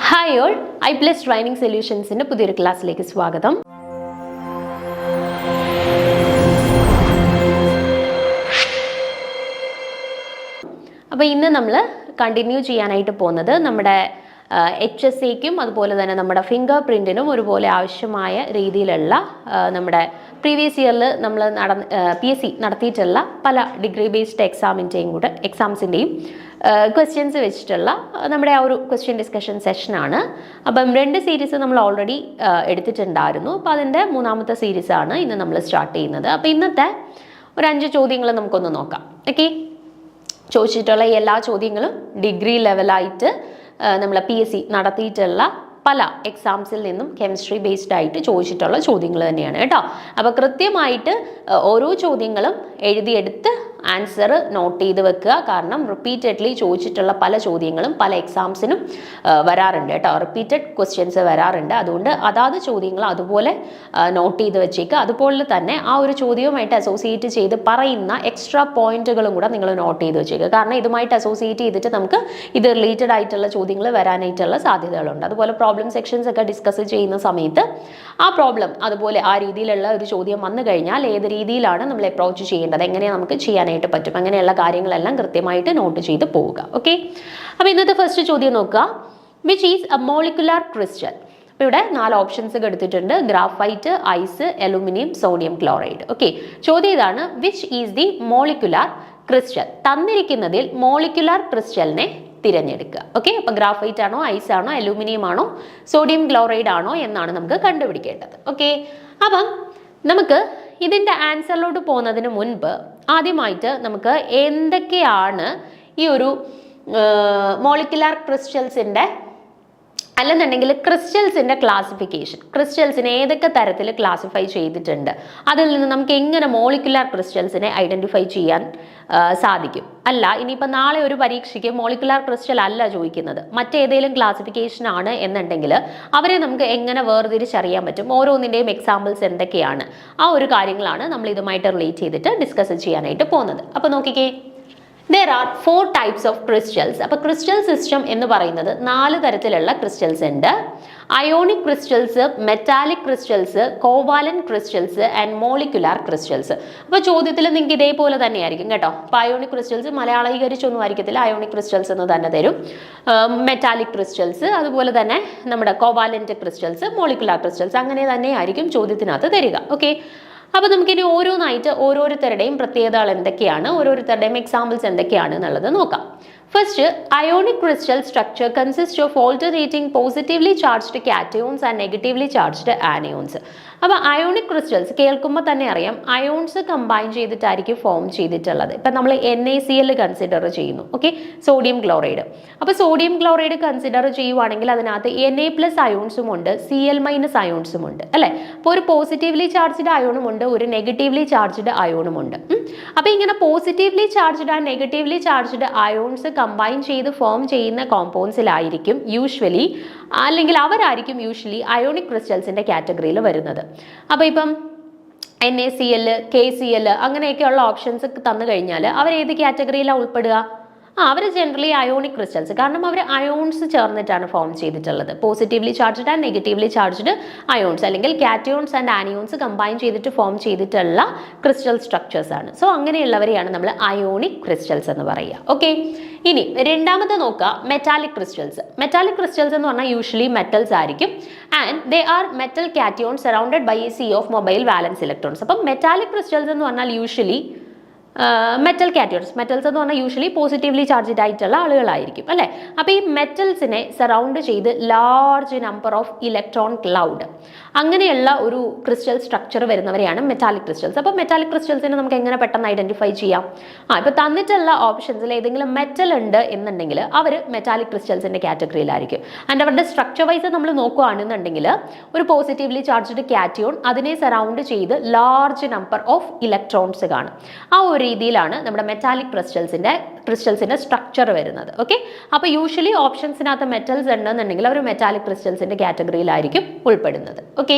Hi all, iPlus training സൊല്യൂഷൻസിൻ്റെ പുതിയൊരു ക്ലാസ്സിലേക്ക് സ്വാഗതം. അപ്പോൾ ഇന്ന് നമ്മൾ കണ്ടിന്യൂ ചെയ്യാനായിട്ട് പോകുന്നത് നമ്മുടെ HSCക്കും അതുപോലെ തന്നെ നമ്മുടെ ഫിംഗർ പ്രിൻറ്റിനും ഒരുപോലെ ആവശ്യമായ രീതിയിലുള്ള നമ്മുടെ പ്രീവിയസ് ഇയറിൽ നമ്മൾ PSC നടത്തിയിട്ടുള്ള പല ഡിഗ്രി ബേസ്ഡ് എക്സാംസിൻ്റെയും ക്വസ്റ്റ്യൻസ് വെച്ചിട്ടുള്ള നമ്മുടെ ആ ഒരു ക്വസ്റ്റ്യൻ ഡിസ്കഷൻ സെഷനാണ്. അപ്പം 2 സീരീസ് നമ്മൾ ഓൾറെഡി എടുത്തിട്ടുണ്ടായിരുന്നു. അപ്പോൾ അതിൻ്റെ 3ാമത്തെ സീരീസാണ് ഇന്ന് നമ്മൾ സ്റ്റാർട്ട് ചെയ്യുന്നത്. അപ്പോൾ ഇന്നത്തെ ഒരു 5 ചോദ്യങ്ങൾ നമുക്കൊന്ന് നോക്കാം. ഓക്കെ, ചോദിച്ചിട്ടുള്ള എല്ലാ ചോദ്യങ്ങളും ഡിഗ്രി ലെവലായിട്ട് നമ്മൾ PSC നടത്തിയിട്ടുള്ള പല എക്സാംസിൽ നിന്നും കെമിസ്ട്രി ബേസ്ഡ് ആയിട്ട് ചോദിച്ചിട്ടുള്ള ചോദ്യങ്ങൾ തന്നെയാണ് കേട്ടോ. അപ്പോൾ കൃത്യമായിട്ട് ഓരോ ചോദ്യങ്ങളും എഴുതിയെടുത്ത് ആൻസർ നോട്ട് ചെയ്ത് വെക്കുക. കാരണം റിപ്പീറ്റഡ്ലി ചോദിച്ചിട്ടുള്ള പല ചോദ്യങ്ങളും പല എക്സാംസിനും വരാറുണ്ട് കേട്ടോ. റിപ്പീറ്റഡ് ക്വസ്റ്റ്യൻസ് വരാറുണ്ട്. അതുകൊണ്ട് അതാത് ചോദ്യങ്ങൾ അതുപോലെ നോട്ട് ചെയ്ത് വെച്ചേക്കുക. അതുപോലെ തന്നെ ആ ഒരു ചോദ്യവുമായിട്ട് അസോസിയേറ്റ് ചെയ്ത് പറയുന്ന എക്സ്ട്രാ പോയിന്റുകളും കൂടെ നിങ്ങൾ നോട്ട് ചെയ്ത് വെച്ചേക്കുക. കാരണം ഇതുമായിട്ട് അസോസിയേറ്റ് ചെയ്തിട്ട് നമുക്ക് ഇത് റിലേറ്റഡ് ആയിട്ടുള്ള ചോദ്യങ്ങൾ വരാനായിട്ടുള്ള സാധ്യതകളുണ്ട്. അതുപോലെ പ്രോബ്ലം സെക്ഷൻസ് ഒക്കെ ഡിസ്കസ് ചെയ്യുന്ന സമയത്ത് ആ പ്രോബ്ലം അതുപോലെ ആ രീതിയിലുള്ള ഒരു ചോദ്യം വന്നു കഴിഞ്ഞാൽ ഏത് രീതിയിലാണ് നമ്മൾ അപ്രോച്ച് ചെയ്യേണ്ടത്, എങ്ങനെയാണ് നമുക്ക് ചെയ്യാനായിട്ട് പറ്റും, അങ്ങനെയുള്ള കാര്യങ്ങളെല്ലാം കൃത്യമായിട്ട് നോട്ട് ചെയ്ത് പോവുക. ഓക്കെ, അപ്പോൾ ഇന്നത്തെ ഫസ്റ്റ് ചോദ്യം നോക്കുക. Which is a molecular crystal? അപ്പോൾ ഇവിടെ 4 ഓപ്ഷൻസ് എടുത്തിട്ടുണ്ട്. Graphite, ice, aluminium, sodium chloride. Okay, ചോദ്യം ഇതാണ്, which is the molecular crystal? തന്നിരിക്കുന്നതിൽ മോളിക്കുലാർ ക്രിസ്റ്റലിനെ തിരഞ്ഞെടുക്കുക. ഓക്കെ, അപ്പോൾ ഗ്രാഫൈറ്റ് ആണോ, ഐസ് ആണോ, അലൂമിനിയം ആണോ, സോഡിയം ക്ലോറൈഡ് ആണോ എന്നാണ് നമുക്ക് കണ്ടുപിടിക്കേണ്ടത്. ഓക്കെ, അപ്പം നമുക്ക് ഇതിൻ്റെ ആൻസറിലോട്ട് പോകുന്നതിന് മുൻപ് ആദ്യമായിട്ട് നമുക്ക് എന്തൊക്കെയാണ് ഈ ഒരു മോളിക്കുലാർ ക്രിസ്റ്റൽസിൻ്റെ അല്ലെന്നുണ്ടെങ്കിൽ ക്രിസ്റ്റൽസിൻ്റെ ക്ലാസിഫിക്കേഷൻ, ക്രിസ്റ്റൽസിനെ ഏതൊക്കെ തരത്തിൽ ക്ലാസിഫൈ ചെയ്തിട്ടുണ്ട്, അതിൽ നിന്ന് നമുക്ക് എങ്ങനെ മോളിക്കുലാർ ക്രിസ്റ്റൽസിനെ ഐഡൻറ്റിഫൈ ചെയ്യാൻ സാധിക്കും. അല്ല ഇനിയിപ്പോൾ നാളെ ഒരു പരീക്ഷയ്ക്ക് മോളിക്കുലാർ ക്രിസ്റ്റൽ അല്ല ചോദിക്കുന്നത്, മറ്റേതെങ്കിലും ക്ലാസിഫിക്കേഷൻ ആണ് എന്നുണ്ടെങ്കിൽ അവരെ നമുക്ക് എങ്ങനെ വേർതിരിച്ചറിയാൻ പറ്റും, ഓരോന്നിൻ്റെയും എക്സാമ്പിൾസ് എന്തൊക്കെയാണ്, ആ ഒരു കാര്യങ്ങളാണ് നമ്മൾ ഇതുമായിട്ട് റിലേറ്റ് ചെയ്തിട്ട് ഡിസ്കസ് ചെയ്യാനായിട്ട് പോകുന്നത്. അപ്പോൾ നോക്കിക്കേ, there are 4 types of crystals. അപ്പോൾ ക്രിസ്റ്റൽ സിസ്റ്റം എന്ന് പറയുന്നത് 4 തരത്തിലുള്ള ക്രിസ്റ്റൽസ് ഉണ്ട്. Ionic crystals, metallic crystals, covalent crystals and molecular crystals. അപ്പോൾ ചോദ്യത്തിൽ നിങ്ങൾക്ക് ഇതേപോലെ തന്നെയായിരിക്കും കേട്ടോ. അപ്പോൾ അയോണിക് ക്രിസ്റ്റൽസ് മലയാളീകരിച്ചൊന്നും ആയിരിക്കത്തില്ല, അയോണിക് ക്രിസ്റ്റൽസ് എന്ന് തന്നെ തരും. മെറ്റാലിക് ക്രിസ്റ്റൽസ്, അതുപോലെ തന്നെ നമ്മുടെ കോവാലന്റ് ക്രിസ്റ്റൽസ്, മോളിക്കുലാർ ക്രിസ്റ്റൽസ്, അങ്ങനെ തന്നെ ആയിരിക്കും ചോദ്യത്തിനകത്ത് തരിക. ഓക്കെ, അപ്പോൾ നമുക്കിനി ഓരോന്നായിട്ട് ഓരോരുത്തരുടെയും പ്രത്യേകതകൾ എന്തൊക്കെയാണ്, ഓരോരുത്തരുടെയും എക്സാമ്പിൾസ് എന്തൊക്കെയാണ് എന്നുള്ളത് നോക്കാം. First, ionic crystal structure consist of alternating positively charged cations and negatively charged anions. അപ്പോൾ അയോണിക് ക്രിസ്റ്റൽസ് കേൾക്കുമ്പോൾ തന്നെ അറിയാം, അയോൺസ് കമ്പൈൻ ചെയ്തിട്ടായിരിക്കും ഫോം ചെയ്തിട്ടുള്ളത്. ഇപ്പം നമ്മൾ NaCl കൺസിഡർ ചെയ്യുന്നു. Okay, sodium chloride. അപ്പോൾ സോഡിയം ക്ലോറൈഡ് കൺസിഡർ ചെയ്യുവാണെങ്കിൽ അതിനകത്ത് Na+ അയോൺസും ഉണ്ട്, Cl- അയോൺസും ഉണ്ട് അല്ലേ. അപ്പോൾ ഒരു പോസിറ്റീവ്ലി ചാർജ്ഡ് അയോണും ഉണ്ട്, ഒരു നെഗറ്റീവ്ലി ചാർജ്ഡ് അയോണും ഉണ്ട്. അപ്പോൾ ഇങ്ങനെ positively charged and negatively charged ions combine ചെയ്ത് ഫോം ചെയ്യുന്ന കോമ്പൗണ്ട്സിലായിരിക്കും യൂഷ്വലി, അല്ലെങ്കിൽ അവരായിരിക്കും യൂഷ്വലി അയോണിക് ക്രിസ്റ്റൽസിൻ്റെ കാറ്റഗറിയിൽ വരുന്നത്. അപ്പോൾ ഇപ്പം NaCl, KCl അങ്ങനെയൊക്കെയുള്ള ഓപ്ഷൻസ് തന്നു കഴിഞ്ഞാൽ അവർ ഏത് കാറ്റഗറിയിലാണ് ഉൾപ്പെടുക? അവർ ജനറലി അയോണിക് ക്രിസ്റ്റൽസ്, കാരണം അവർ അയോൺസ് ചേർന്നിട്ടാണ് ഫോം ചെയ്തിട്ടുള്ളത്. Positively charged and negatively charged ions അല്ലെങ്കിൽ കാറ്റയോൺസ് ആൻഡ് ആനിയോൺസ് കമ്പൈൻ ചെയ്തിട്ട് ഫോം ചെയ്തിട്ടുള്ള ക്രിസ്റ്റൽ സ്ട്രക്ചേഴ്സ് ആണ്. സോ അങ്ങനെയുള്ളവരെയാണ് നമ്മൾ അയോണിക് ക്രിസ്റ്റൽസ് എന്ന് പറയുക. ഓക്കെ, ഇനി രണ്ടാമത്തെ നോക്കുക, മെറ്റാലിക് ക്രിസ്റ്റൽസ്. മെറ്റാലിക് ക്രിസ്റ്റൽസ് എന്ന് പറഞ്ഞാൽ യൂഷ്വലി മെറ്റൽസ് ആയിരിക്കും and they are metal cations surrounded by a sea of mobile valence electrons. അപ്പം മെറ്റാലിക് ക്രിസ്റ്റൽസ് എന്ന് പറഞ്ഞാൽ യൂഷ്വലി മെറ്റൽ കാറ്റയോൺസ്, മെറ്റൽസ് എന്ന് പറഞ്ഞാൽ യൂഷ്വലി പോസിറ്റീവ്ലി ചാർജ്ഡ് ആയിട്ടുള്ള ആളുകളായിരിക്കും അല്ലേ. അപ്പോൾ ഈ മെറ്റൽസിനെ സറൗണ്ട് ചെയ്ത് large number of electron cloud അങ്ങനെയുള്ള ഒരു ക്രിസ്റ്റൽ സ്ട്രക്ചർ വരുന്നവരെയാണ് മെറ്റാലിക് ക്രിസ്റ്റൽസ്. അപ്പോൾ മെറ്റാലിക് ക്രിസ്റ്റൽസിനെ നമുക്ക് എങ്ങനെ പെട്ടെന്ന് ഐഡന്റിഫൈ ചെയ്യാം? ഇപ്പോൾ തന്നിട്ടുള്ള ഓപ്ഷൻസിൽ ഏതെങ്കിലും മെറ്റൽ ഉണ്ട് എന്നുണ്ടെങ്കിൽ അവർ മെറ്റാലിക് ക്രിസ്റ്റൽസിൻ്റെ കാറ്റഗറിയിലായിരിക്കും. ആൻഡ് അവരുടെ സ്ട്രക്ചർ വൈസ് നമ്മൾ നോക്കുകയാണെന്നുണ്ടെങ്കിൽ ഒരു പോസിറ്റീവ്ലി ചാർജ്ഡ് കാറ്റയോൺ അതിനെ സറൗണ്ട് ചെയ്ത് ലാർജ് നമ്പർ ഓഫ് ഇലക്ട്രോൺസ് കാണും. ആ ഒരു രീതിയിലാണ് നമ്മുടെ മെറ്റാലിക് ക്രിസ്റ്റൽസിൻ്റെ സ്ട്രക്ചർ വരുന്നത്. ഓക്കെ, അപ്പോൾ യൂഷ്വലി ഓപ്ഷൻസിനകത്ത് മെറ്റൽസ് ഉണ്ടെന്നുണ്ടെങ്കിൽ അവർ മെറ്റാലിക് ക്രിസ്റ്റൽസിൻ്റെ കാറ്റഗറിയിലായിരിക്കും ഉൾപ്പെടുന്നത്. ഓക്കെ,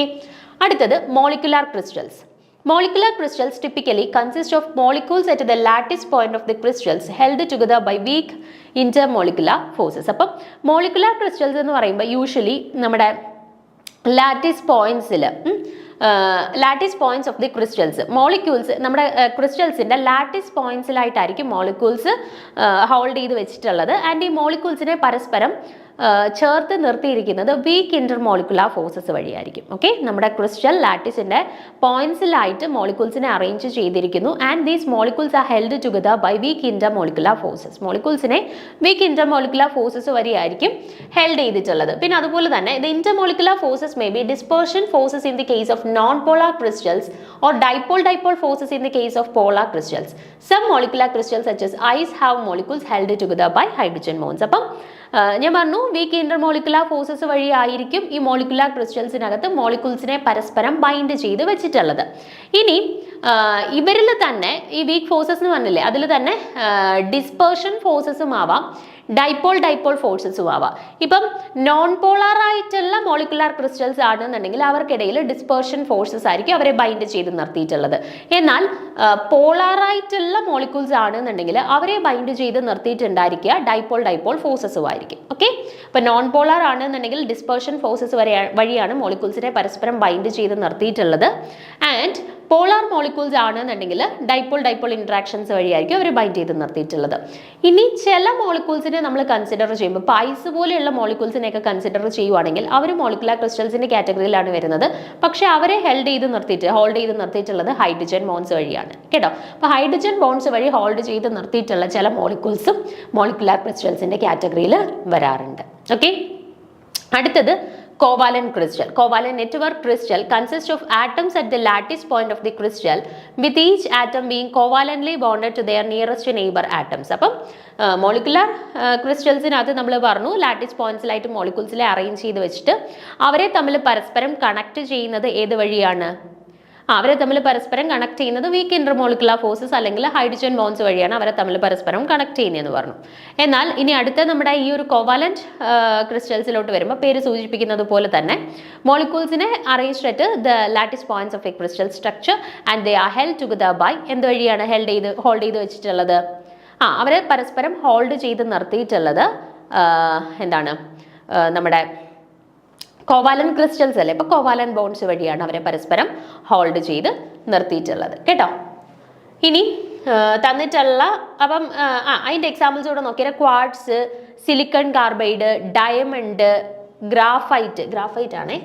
അടുത്തത് molecular crystals. Molecular crystals typically consist of molecules at the lattice point of the crystals held together by weak intermolecular forces. അപ്പം molecular crystals എന്ന് പറയുമ്പോൾ യൂഷ്വലി നമ്മുടെ lattice പോയിന്റ്സിൽ lattice points of the crystals molecules നമ്മുടെ ക്രിസ്റ്റൽസിൻ്റെ lattice പോയിന്റ്സിലായിട്ടായിരിക്കും molecules hold ചെയ്ത് വെച്ചിട്ടുള്ളത്. ആൻഡ് ഈ മോളിക്യൂൾസിനെ പരസ്പരം ചേർത്ത് നിർത്തിയിരിക്കുന്നത് വീക്ക് ഇന്റർമോളിക്കുലാർ ഫോഴ്സസ് വഴിയായിരിക്കും. ഓക്കെ, നമ്മുടെ ക്രിസ്റ്റൽ ലാറ്റിസിൻ്റെ പോയിന്റ്സിലായിട്ട് മോളിക്യൂൾസിനെ അറേഞ്ച് ചെയ്തിരിക്കുന്നു. And these molecules are held together by weak intermolecular forces. മോളിക്യൂൾസിനെ വീക്ക് ഇന്റർമോളിക്കുലാർ ഫോഴ്സസ് വഴിയായിരിക്കും ഹെൽഡ് ചെയ്തിട്ടുള്ളത്. പിന്നെ അതുപോലെ തന്നെ the intermolecular forces may be dispersion forces in the case of non polar crystals or dipole forces in the case of polar crystals. Some molecular crystals such as ice have molecules held together by hydrogen bonds. അപ്പം ഞാൻ പറഞ്ഞു week intermolecular forces വഴി ആയിരിക്കും ഈ molecular ക്രിസ്റ്റൽസിനകത്ത് മോളിക്യൂൾസിനെ പരസ്പരം bind ചെയ്ത് വെച്ചിട്ടുള്ളത്. ഇനി ഇവരിൽ തന്നെ ഈ വീക്ക് ഫോഴ്സസ് എന്ന് പറഞ്ഞില്ലേ, അതിൽ തന്നെ ഡിസ്പേർഷൻ ഫോഴ്സസും ആവാം, ഡൈപോൾ ഫോഴ്സസും ആവാം. ഇപ്പം നോൺ പോളാർ ആയിട്ടുള്ള മോളിക്കുലാർ ക്രിസ്റ്റൽസ് ആണെന്നുണ്ടെങ്കിൽ അവർക്കിടയിൽ ഡിസ്പേർഷൻ ഫോഴ്സസ് ആയിരിക്കും അവരെ ബൈൻഡ് ചെയ്ത് നിർത്തിയിട്ടുള്ളത്. എന്നാൽ പോളാറായിട്ടുള്ള മോളിക്യൂൾസ് ആണെന്നുണ്ടെങ്കിൽ അവരെ ബൈൻഡ് ചെയ്ത് നിർത്തിയിട്ടുണ്ടായിരിക്കുക ഡൈപോൾ ഫോഴ്സസും ആയിരിക്കും. ഓക്കെ, അപ്പം നോൺ പോളാർ ആണെന്നുണ്ടെങ്കിൽ ഡിസ്പേർഷൻ ഫോഴ്സസ് വഴിയാണ് മോളിക്യൂൾസിനെ പരസ്പരം ബൈൻഡ് ചെയ്ത് നിർത്തിയിട്ടുള്ളത്. ആൻഡ് പോളാർ മോളിക്യൂൾസ് ആണെന്നുണ്ടെങ്കിൽ ഡൈപോൾ ഇൻട്രാക്ഷൻസ് വഴിയായിരിക്കും അവർ ബൈൻഡ് ചെയ്ത് നിർത്തിയിട്ടുള്ളത്. ഇനി ചില മോളിക്യൂൾസിനെ നമ്മൾ കൺസിഡർ ചെയ്യുമ്പോൾ ഇപ്പോൾ ഐസ് പോലെയുള്ള മോളിക്യൂൾസിനെയൊക്കെ കൺസിഡർ ചെയ്യുവാണെങ്കിൽ അവർ മോളിക്കുലാർ ക്രിസ്റ്റൽസിന്റെ കാറ്റഗറിയിലാണ് വരുന്നത്. പക്ഷേ അവരെ ഹോൾഡ് ചെയ്ത് നിർത്തിയിട്ടുള്ളത് ഹൈഡ്രജൻ ബോൺസ് വഴിയാണ് കേട്ടോ. അപ്പോൾ ഹൈഡ്രജൻ ബോൺസ് വഴി ഹോൾഡ് ചെയ്ത് നിർത്തിയിട്ടുള്ള ചില മോളിക്യൂൾസും മോളിക്കുലാർ ക്രിസ്റ്റൽസിന്റെ കാറ്റഗറിയിൽ വരാറുണ്ട്. ഓക്കെ, അടുത്തത് covalent crystal. Covalent network crystal consists of atoms at the lattice point of the crystal with each atom being covalently bonded to their nearest neighbor atoms. അപ്പം molecular ക്രിസ്റ്റൽസിനകത്ത് നമ്മൾ പറഞ്ഞു lattice പോയിന്റ്സിലായിട്ട് മോളിക്യൂൾസിലെ arrange ചെയ്ത് വെച്ചിട്ട് അവരെ തമ്മിൽ പരസ്പരം കണക്ട് ചെയ്യുന്നത് ഏത് വഴിയാണ്? അവരെ തമ്മിൽ പരസ്പരം കണക്ട് ചെയ്യുന്നത് വീക്ക് ഇന്റർമോളിക്കുലാർ ഫോഴ്സസ് അല്ലെങ്കിൽ ഹൈഡ്രജൻ ബോൺസ് വഴിയാണ് അവരെ തമ്മിൽ പരസ്പരം കണക്ട് ചെയ്യുന്നതെന്ന് പറഞ്ഞു. എന്നാൽ ഇനി അടുത്ത നമ്മുടെ ഈ ഒരു കോവാലന്റ് ക്രിസ്റ്റൽസിലോട്ട് വരുമ്പോൾ പേര് സൂചിപ്പിക്കുന്നത് പോലെ തന്നെ മോളിക്യൂൾസിനെ arranged at the lattice points of a crystal structure and they are held together by എന്ത് വഴിയാണ് ഹോൾഡ് ചെയ്ത് വെച്ചിട്ടുള്ളത്? അവരെ പരസ്പരം ഹോൾഡ് ചെയ്ത് നിർത്തിയിട്ടുള്ളത് എന്താണ് നമ്മുടെ കോവാലന്റ് ക്രിസ്റ്റൽസ് അല്ലേ. അപ്പോൾ കോവാലന്റ് ബോൺസ് വഴിയാണ് അവരെ പരസ്പരം ഹോൾഡ് ചെയ്ത് നിർത്തിയിട്ടുള്ളത് കേട്ടോ. ഇനി തന്നിട്ടുള്ള അപ്പം അതിൻ്റെ എക്സാമ്പിൾസ് കൂടെ നോക്കിയാൽ quartz, silicon carbide, diamond, graphite ആണേ,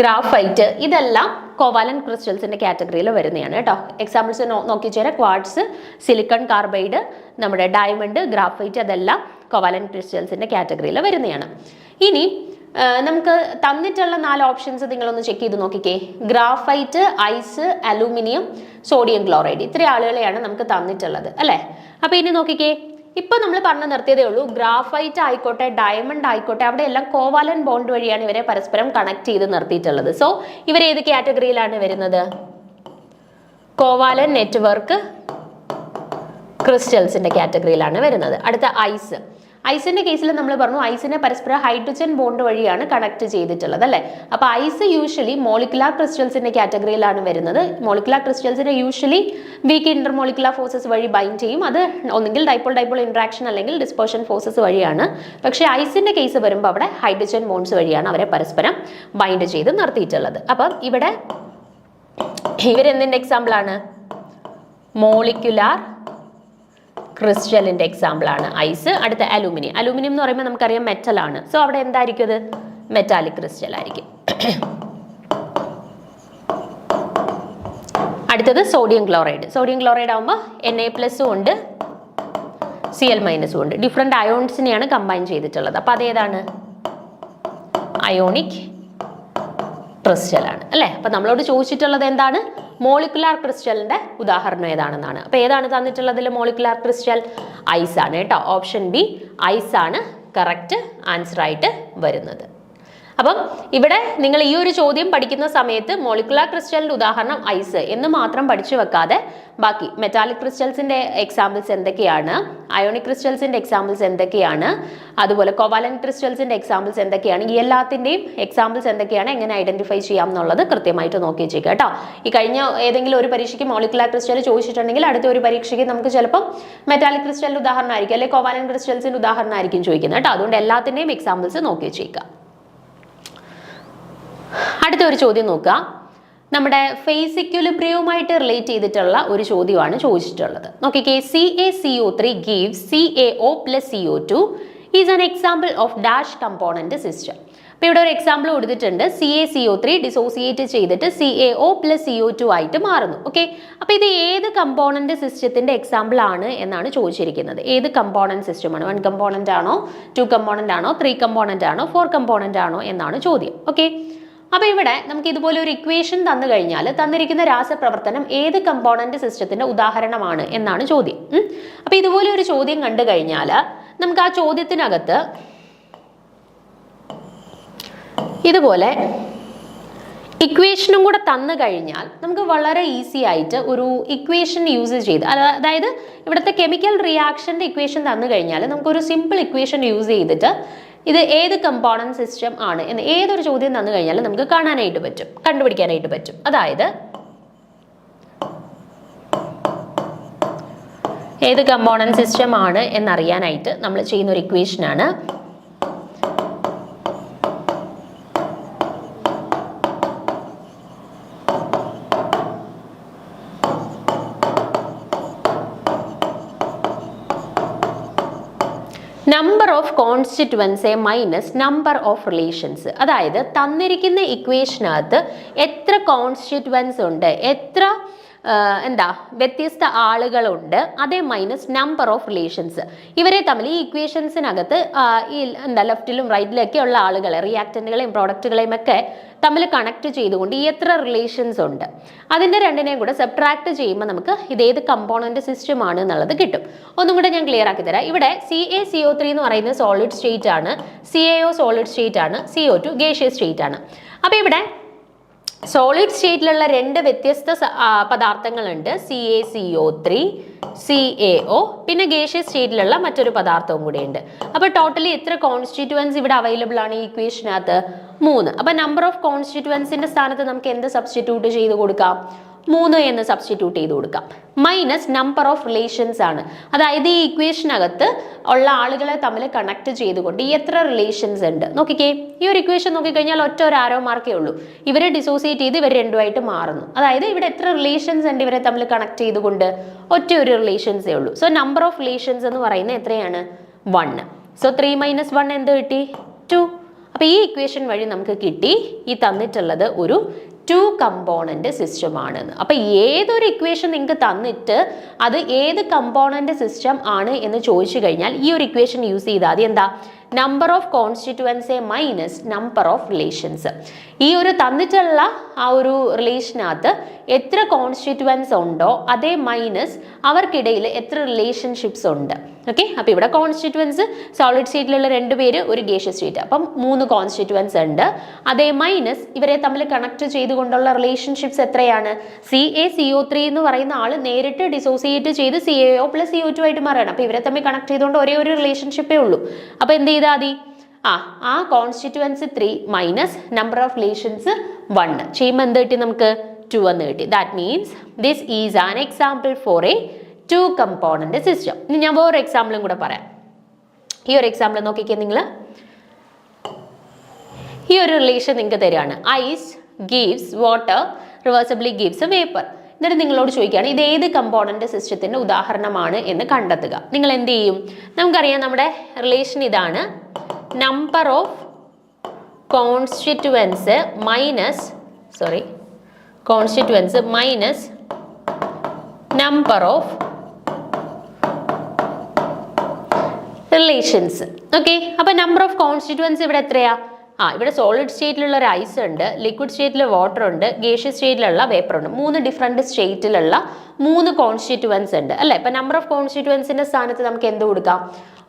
ഗ്രാഫൈറ്റ് ഇതെല്ലാം കോവാലന്റ് ക്രിസ്റ്റൽസിന്റെ കാറ്റഗറിയിൽ വരുന്നതാണ് കേട്ടോ. എക്സാമ്പിൾസ് നോക്കിച്ചേരാം. ക്വാർട്സ്, സിലിക്കൺ കാർബൈഡ്, നമ്മുടെ ഡയമണ്ട്, ഗ്രാഫൈറ്റ് അതെല്ലാം കോവാലന്റ് ക്രിസ്റ്റൽസിന്റെ കാറ്റഗറിയിൽ വരുന്നതാണ്. ഇനി നമുക്ക് തന്നിട്ടുള്ള 4 ഓപ്ഷൻസ് നിങ്ങളൊന്ന് ചെക്ക് ചെയ്ത് നോക്കിക്കേ. Graphite, ice, aluminium, sodium chloride, ഇത്രയും ആളുകളെയാണ് നമുക്ക് തന്നിട്ടുള്ളത് അല്ലേ. അപ്പൊ ഇനി നോക്കിക്കേ, ഇപ്പൊ നമ്മൾ പറഞ്ഞു നിർത്തിയതേ ഉള്ളൂ. ഗ്രാഫൈറ്റ് ആയിക്കോട്ടെ, ഡയമണ്ട് ആയിക്കോട്ടെ, അവിടെ എല്ലാം കോവാലന്റ് ബോണ്ട് വഴിയാണ് ഇവരെ പരസ്പരം കണക്ട് ചെയ്ത് നിർത്തിയിട്ടുള്ളത്. സോ ഇവർ ഏത് കാറ്റഗറിയിലാണ് വരുന്നത്? കോവാലന്റ് നെറ്റ്വർക്ക് ക്രിസ്റ്റൽസിന്റെ കാറ്റഗറിയിലാണ് വരുന്നത്. അടുത്ത ഐസിന്റെ കേസിൽ നമ്മൾ പറഞ്ഞു ഐസിനെ പരസ്പരം ഹൈഡ്രജൻ ബോണ്ട് വഴിയാണ് കണക്ട് ചെയ്തിട്ടുള്ളത് അല്ലേ. അപ്പൊ ഐസ് യൂഷ്വലി മോളിക്കുലാർ ക്രിസ്റ്റൽസിന്റെ കാറ്റഗറിയിലാണ് വരുന്നത്. മോളിക്കുലാർ ക്രിസ്റ്റൽസിനെ യൂഷ്വലി വീക്ക് ഇന്റർമോളിക്കുലാർ ഫോഴ്സസ് വഴി ബൈൻഡ് ചെയ്യും. അത് ഒന്നുകിൽ ഡൈപോൾ ഇൻട്രാക്ഷൻ അല്ലെങ്കിൽ ഡിസ്പേർഷൻ ഫോഴ്സസ് വഴിയാണ്. പക്ഷേ ഐസിന്റെ കേസ് വരുമ്പോൾ അവിടെ ഹൈഡ്രജൻ ബോണ്ട്സ് വഴിയാണ് അവരെ പരസ്പരം ബൈൻഡ് ചെയ്ത് നിർത്തിയിട്ടുള്ളത്. അപ്പം ഇവിടെ ഇവരെന്തിന്റെ എക്സാമ്പിൾ ആണ്? മോളിക്കുലാർ ക്രിസ്റ്റലിന്റെ എക്സാമ്പിൾ ആണ് ഐസ്. അടുത്ത അലൂമിനിയം എന്ന് പറയുമ്പോൾ നമുക്കറിയാം മെറ്റൽ ആണ്. സോ അവിടെ എന്തായിരിക്കും? അത് മെറ്റാലിക് ക്രിസ്റ്റൽ ആയിരിക്കും. അടുത്തത് സോഡിയം ക്ലോറൈഡ് ആകുമ്പോൾ Na+ ഉണ്ട്, Cl- ഉണ്ട്. ഡിഫറെന്റ് അയോൺസിനെയാണ് കമ്പൈൻ ചെയ്തിട്ടുള്ളത്. അപ്പൊ അതേതാണ്? അയോണിക് ക്രിസ്റ്റൽ ആണ് അല്ലേ. അപ്പൊ നമ്മളോട് ചോദിച്ചിട്ടുള്ളത് എന്താണ്? മോളിക്കുലാർ ക്രിസ്റ്റലിന്റെ ഉദാഹരണം ഏതാണെന്നാണ്. അപ്പൊ ഏതാണ് തന്നിട്ടുള്ളതിൽ മോളിക്കുലാർ ക്രിസ്റ്റൽ? ഐസ് ആണ് കേട്ടോ. ഓപ്ഷൻ ബി ഐസ് ആണ് കറക്റ്റ് ആൻസർ ആയിട്ട് വരുന്നത്. അപ്പം ഇവിടെ നിങ്ങൾ ഈ ഒരു ചോദ്യം പഠിക്കുന്ന സമയത്ത് മോളിക്കുലാർ ക്രിസ്റ്റലിന്റെ ഉദാഹരണം ഐസ് എന്ന് മാത്രം പഠിച്ചു വെക്കാതെ ബാക്കി മെറ്റാലിക് ക്രിസ്റ്റൽസിന്റെ എക്സാമ്പിൾസ് എന്തൊക്കെയാണ്, അയോണിക് ക്രിസ്റ്റൽസിന്റെ എക്സാമ്പിൾസ് എന്തൊക്കെയാണ്, അതുപോലെ കോവാലന്റ് ക്രിസ്റ്റൽസിന്റെ എക്സാമ്പിൾസ് എന്തൊക്കെയാണ്, ഈ എല്ലാത്തിന്റെയും എക്സാമ്പിൾസ് എന്തൊക്കെയാണ്, എങ്ങനെ ഐഡന്റിഫൈ ചെയ്യാം എന്നുള്ളത് കൃത്യമായിട്ട് നോക്കി വെച്ചേക്കുക കേട്ടോ. ഈ കഴിഞ്ഞ ഏതെങ്കിലും ഒരു പരീക്ഷയ്ക്ക് മോളിക്കുലാർ ക്രിസ്റ്റൽ ചോദിച്ചിട്ടുണ്ടെങ്കിൽ അടുത്ത ഒരു പരീക്ഷയ്ക്ക് നമുക്ക് ചിലപ്പോൾ മെറ്റാലിക് ക്രിസ്റ്റലിന്റെ ഉദാഹരണം ആയിരിക്കും, അല്ലെങ്കിൽ കോവാലന്റ് ക്രിസ്റ്റൽസിന്റെ ഉദാഹരണം ആയിരിക്കും ചോദിക്കുന്നത് കേട്ടോ. അതുകൊണ്ട് എല്ലാത്തിന്റെയും എക്സാമ്പിൾസ് നോക്കി വെച്ചേക്കുക. അടുത്ത ഒരു ചോദ്യം നോക്കുക. നമ്മുടെ ഫേസ് ഇക്വിലിബ്രിയവുമായിട്ട് റിലേറ്റ് ചെയ്തിട്ടുള്ള ഒരു ചോദ്യമാണ് ചോദിച്ചിട്ടുള്ളത്. നോക്കിക്കേ, CaCO3 gives CaO plus CO2 is an example of dash component system. അപ്പോൾ ഇവിടെ ഒരു എക്സാമ്പിൾ കൊടുത്തിട്ടുണ്ട്. CaCO3 ഡിസോസിയേറ്റ് ചെയ്തിട്ട് CaO plus CO2 ആയിട്ട് മാറുന്നു. ഓക്കെ, അപ്പോൾ ഇത് ഏത് കമ്പോണന്റ് സിസ്റ്റത്തിന്റെ എക്സാമ്പിൾ ആണ് എന്നാണ് ചോദിച്ചിരിക്കുന്നത്. ഏത് കമ്പോണന്റ് സിസ്റ്റമാണ്? 1 കമ്പോണന്റ് ആണോ, 2 കമ്പോണന്റ് ആണോ, 3 കമ്പോണന്റ് ആണോ, 4 കമ്പോണന്റ് ആണോ എന്നാണ് ചോദ്യം. ഓക്കെ, അപ്പോൾ ഇവിടെ നമുക്ക് ഇതുപോലെ ഒരു ഇക്വേഷൻ തന്നു കഴിഞ്ഞാൽ തന്നിരിക്കുന്ന രാസപ്രവർത്തനം ഏത് കമ്പോണന്റ് സിസ്റ്റത്തിന്റെ ഉദാഹരണമാണ് എന്നാണ് ചോദ്യം. അപ്പോൾ ഇതുപോലെ ഒരു ചോദ്യം കണ്ടു കഴിഞ്ഞാൽ നമുക്ക് ആ ചോദ്യത്തിനകത്ത് ഇതുപോലെ ഇക്വേഷനും കൂടെ തന്നു കഴിഞ്ഞാൽ നമുക്ക് വളരെ ഈസി ആയിട്ട് ഒരു ഇക്വേഷൻ യൂസ് ചെയ്ത്, അതായത് ഇവിടുത്തെ കെമിക്കൽ റിയാക്ഷന്റെ ഇക്വേഷൻ തന്നു കഴിഞ്ഞാൽ നമുക്കൊരു സിമ്പിൾ ഇക്വേഷൻ യൂസ് ചെയ്തിട്ട് ഇത് ഏത് കമ്പോണന്റ് സിസ്റ്റം ആണ് എന്ന് ഏതൊരു ചോദ്യം തന്നു കഴിഞ്ഞാൽ നമുക്ക് കാണാനായിട്ട് പറ്റും, കണ്ടുപിടിക്കാനായിട്ട് പറ്റും. അതായത് ഏത് കമ്പോണന്റ് സിസ്റ്റം ആണ് എന്നറിയാനായിട്ട് നമ്മൾ ചെയ്യുന്ന ഒരു ഇക്വേഷനാണ് number of constituents minus number of relations. അതായത് തന്നിരിക്കുന്ന ഇക്വേഷനകത്ത് എത്ര കോൺസ്റ്റിറ്റ്യുവൻസ് ഉണ്ട്, എത്ര വ്യത്യസ്ത ആളുകളുണ്ട്, അതേ മൈനസ് നമ്പർ ഓഫ് റിലേഷൻസ്. ഇവരെ തമ്മിൽ ഈ ഇക്വേഷൻസിനകത്ത് ഈ ലെഫ്റ്റിലും റൈറ്റിലും ഒക്കെ ഉള്ള ആളുകളെ, റിയാക്ടന്റുകളെയും പ്രോഡക്റ്റുകളെയും ഒക്കെ തമ്മിൽ കണക്ട് ചെയ്തുകൊണ്ട് ഈ എത്ര റിലേഷൻസ് ഉണ്ട് അതിൻ്റെ രണ്ടിനെയും കൂടെ സബ്ട്രാക്ട് ചെയ്യുമ്പോൾ നമുക്ക് ഇതേത് കമ്പോണന്റ് സിസ്റ്റം ആണ് എന്നുള്ളത് കിട്ടും. ഒന്നും കൂടെ ഞാൻ ക്ലിയർ ആക്കി തരാം. ഇവിടെ CaCO3 എന്ന് പറയുന്നത് സോളിഡ് സ്റ്റേറ്റ് ആണ്, CaO സോളിഡ് സ്റ്റേറ്റ് ആണ്, CO2 ഗേഷ്യസ് സ്റ്റേറ്റ് ആണ്. അപ്പോൾ ഇവിടെ സോളിഡ് സ്റ്റേറ്റിലുള്ള 2 വ്യത്യസ്ത പദാർത്ഥങ്ങളുണ്ട്, CaCO3, CaO, പിന്നെ ഗേഷ്യസ് സ്റ്റേറ്റിലുള്ള മറ്റൊരു പദാർത്ഥവും കൂടെ ഉണ്ട്. അപ്പോൾ ടോട്ടലി എത്ര കോൺസ്റ്റിറ്റ്യുവൻസ് ഇവിടെ അവൈലബിൾ ആണ് ഈ ഇക്വേഷനകത്ത്? 3. അപ്പോൾ നമ്പർ ഓഫ് കോൺസ്റ്റിറ്റ്യുവൻസിന്റെ സ്ഥാനത്ത് നമുക്ക് എന്ത് സബ്സ്റ്റിറ്റ്യൂട്ട് ചെയ്ത് കൊടുക്കാം? 3 എന്ന് സബ്സ്റ്റിറ്റ്യൂട്ട് ചെയ്ത് കൊടുക്കാം. മൈനസ് നമ്പർ ഓഫ് റിലേഷൻസ് ആണ്, അതായത് ഈ ഇക്വേഷനകത്ത് ഉള്ള ആളുകളെ തമ്മിൽ കണക്ട് ചെയ്തുകൊണ്ട് ഈ എത്ര റിലേഷൻസ് ഉണ്ട്. നോക്കിക്കേ, ഈ ഒരു ഇക്വേഷൻ നോക്കിക്കഴിഞ്ഞാൽ ഒറ്റ ഒരു ആരോ മാർക്കേ ഉള്ളൂ. ഇവരെ ഡിസോസിയേറ്റ് ചെയ്ത് ഇവർ രണ്ടുമായിട്ട് മാറുന്നു. അതായത് ഇവിടെ എത്ര റിലേഷൻസ് ഉണ്ട് ഇവരെ തമ്മിൽ കണക്ട് ചെയ്തുകൊണ്ട്? ഒറ്റ ഒരു റിലേഷൻസേ ഉള്ളൂ. സോ നമ്പർ ഓഫ് റിലേഷൻസ് എന്ന് പറയുന്നത് എത്രയാണ്? 1. സോ 3 - 1 എന്ത് കിട്ടി? 2. അപ്പോൾ ഈ ഇക്വേഷൻ വഴി നമുക്ക് കിട്ടി ഈ തന്നിട്ടുള്ളത് ഒരു 2 കമ്പോണന്റ് സിസ്റ്റം ആണെന്ന്. അപ്പോൾ ഏതൊരു ഇക്വേഷൻ നിങ്ങൾക്ക് തന്നിട്ട് അത് ഏത് കമ്പോണന്റ് സിസ്റ്റം ആണ് എന്ന് ചോദിച്ചു കഴിഞ്ഞാൽ ഈ ഒരു ഇക്വേഷൻ യൂസ് ചെയ്താൽ മതി. എന്താ? Number of constituents minus number of relations. ഈ ഒരു തന്നിട്ടുള്ള ആ ഒരു റിലേഷനകത്ത് എത്ര കോൺസ്റ്റിറ്റ്യുവൻസ് ഉണ്ടോ അതേ മൈനസ് അവർക്കിടയിൽ എത്ര റിലേഷൻഷിപ്സ് ഉണ്ട്. ഓക്കെ, അപ്പോൾ ഇവിടെ കോൺസ്റ്റിറ്റ്യുവൻസ് സോളിഡ് സ്റ്റേറ്റിലുള്ള 2 പേര്, ഒരു ഗേഷ്യസ് സ്റ്റേറ്റ്, അപ്പം 3 കോൺസ്റ്റിറ്റ്യുവൻസ് ഉണ്ട്. അതേ മൈനസ് ഇവരെ തമ്മിൽ കണക്ട് ചെയ്തുകൊണ്ടുള്ള റിലേഷൻഷിപ്സ് എത്രയാണ്? CaCO3 എന്ന് പറയുന്ന ആൾ നേരിട്ട് ഡിസോസിയേറ്റ് ചെയ്ത് CaO plus CO2 ആയിട്ട് മാറുകയാണ്. അപ്പോൾ ഇവരെ തമ്മിൽ കണക്ട് ചെയ്തുകൊണ്ട് ഒരേ ഒരു റിലേഷൻഷിപ്പേ ഉള്ളൂ. അപ്പോൾ എന്ത് ചെയ്താൽ മതി? ആ constituents 3 minus number of relations 1 ചെയ്യുമ്പോൾ എന്ത് കിട്ടി? നമുക്ക് 2 എന്ന് കിട്ടി. That means this is an example for A 2 component system. ഇനി ഞാൻ വേറെ എക്സാമ്പിളും കൂടെ പറയാം. ഈ ഒരു എക്സാമ്പിൾ നോക്കിക്കേ നിങ്ങൾ. ഈ ഒരു റിലേഷൻ നിങ്ങൾക്ക് തരികയാണ്. Ice gives water reversibly gives a vapour. എന്നിട്ട് നിങ്ങളോട് ചോദിക്കുകയാണ് ഇത് ഏത് കമ്പോണന്റ് സിസ്റ്റത്തിന്റെ ഉദാഹരണമാണ് എന്ന് കണ്ടെത്തുക. നിങ്ങൾ എന്ത് ചെയ്യും? നമുക്കറിയാം നമ്മുടെ റിലേഷൻ ഇതാണ്. Number of constituents minus number of relations. Okay, അപ്പോൾ നമ്പർ ഓഫ് കോൺസ്റ്റിറ്റ്യുവൻസ് ഇവിടെ എത്രയാ? ഇവിടെ സോളിഡ് സ്റ്റേറ്റിലുള്ള ഒരു ഐസ് ഉണ്ട്, ലിക്വിഡ് സ്റ്റേറ്റിൽ വാട്ടർ ഉണ്ട്, ഗേഷ്യസ് സ്റ്റേറ്റിലുള്ള വേപ്പർ ഉണ്ട്. 3 ഡിഫറെൻറ്റ് സ്റ്റേറ്റിലുള്ള 3 കോൺസ്റ്റിറ്റ്യുവൻസ് ഉണ്ട് അല്ലേ? ഇപ്പം നമ്പർ ഓഫ് കോൺസ്റ്റിറ്റ്യുവൻസിന്റെ സ്ഥാനത്ത് നമുക്ക് എന്ത് കൊടുക്കാം?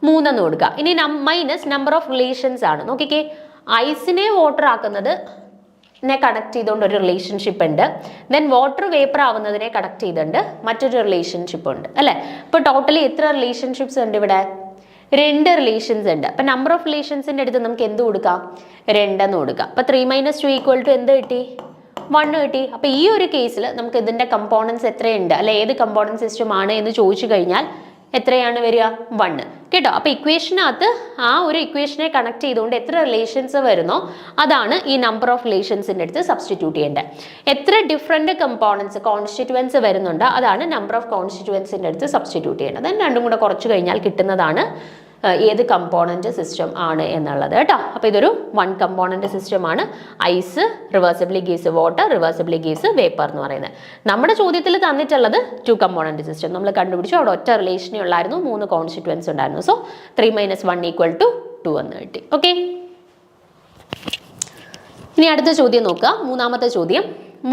3 എന്ന് കൊടുക്കാം. ഇനി മൈനസ് നമ്പർ ഓഫ് റിലേഷൻസ് ആണ്. നോക്കിക്കേ, ഐസിനെ വാട്ടർ ആക്കുന്നത് കണക്ട് ചെയ്തുകൊണ്ട് ഒരു റിലേഷൻഷിപ്പ് ഉണ്ട്. ദെൻ വാട്ടർ വേപ്പർ ആവുന്നതിനെ കണക്ട് ചെയ്തുകൊണ്ട് മറ്റൊരു റിലേഷൻഷിപ്പ് ഉണ്ട് അല്ലേ. ഇപ്പോൾ ടോട്ടലി എത്ര റിലേഷൻഷിപ്സ് ഉണ്ട് ഇവിടെ? 2 റിലേഷൻസ് ഉണ്ട്. അപ്പം നമ്പർ ഓഫ് റിലേഷൻസിൻ്റെ അടുത്ത് നമുക്ക് എന്ത് കൊടുക്കാം? 2 എന്ന് കൊടുക്കാം. അപ്പം 3 - 2 = എന്ത് കിട്ടി? 1 കിട്ടി. അപ്പം ഈ ഒരു കേസിൽ നമുക്ക് ഇതിൻ്റെ കമ്പോണൻസ് എത്രയുണ്ട്, അല്ലെ ഏത് കമ്പോണൻസ് സിസ്റ്റം ആണ് എന്ന് ചോദിച്ചു കഴിഞ്ഞാൽ എത്രയാണ് വരിക? 1 കേട്ടോ. അപ്പോൾ ഇക്വേഷനകത്ത് ആ ഒരു ഇക്വേഷനെ കണക്ട് ചെയ്തുകൊണ്ട് എത്ര റിലേഷൻസ് വരുന്നോ അതാണ് ഈ നമ്പർ ഓഫ് റിലേഷൻസിൻ്റെ അടുത്ത് സബ്സ്റ്റിറ്റ്യൂട്ട് ചെയ്യേണ്ടത്. എത്ര ഡിഫറെൻറ്റ് കമ്പോണൻസ് കോൺസ്റ്റിറ്റ്യുവൻസ് വരുന്നുണ്ട് അതാണ് നമ്പർ ഓഫ് കോൺസ്റ്റിറ്റ്യുവൻസിൻ്റെ അടുത്ത് സബ്സ്റ്റിറ്റ്യൂട്ട് ചെയ്യേണ്ടത്. ദെൻ രണ്ടും കൂടെ കുറച്ച് കഴിഞ്ഞാൽ കിട്ടുന്നതാണ് ഏത് കമ്പോണൻറ്റ് സിസ്റ്റം ആണ് എന്നുള്ളത് കേട്ടോ. അപ്പോൾ ഇതൊരു 1 കമ്പോണൻറ്റ് സിസ്റ്റമാണ്. Ice reversibly gives water, reversibly gives vapour എന്ന് പറയുന്നത്. നമ്മുടെ ചോദ്യത്തിൽ തന്നിട്ടുള്ളത് 2 കമ്പോണൻറ്റ് സിസ്റ്റം നമ്മൾ കണ്ടുപിടിച്ചു. അവിടെ ഒറ്റ റിലേഷനേ ഉള്ളായിരുന്നു, 3 കോൺസ്റ്റിറ്റ്യുവൻസ് ഉണ്ടായിരുന്നു. സോ 3 - 1 = 2 എന്ന് കിട്ടി. ഓക്കെ, ഇനി അടുത്ത ചോദ്യം നോക്കുക. 3ാമത്തെ ചോദ്യം.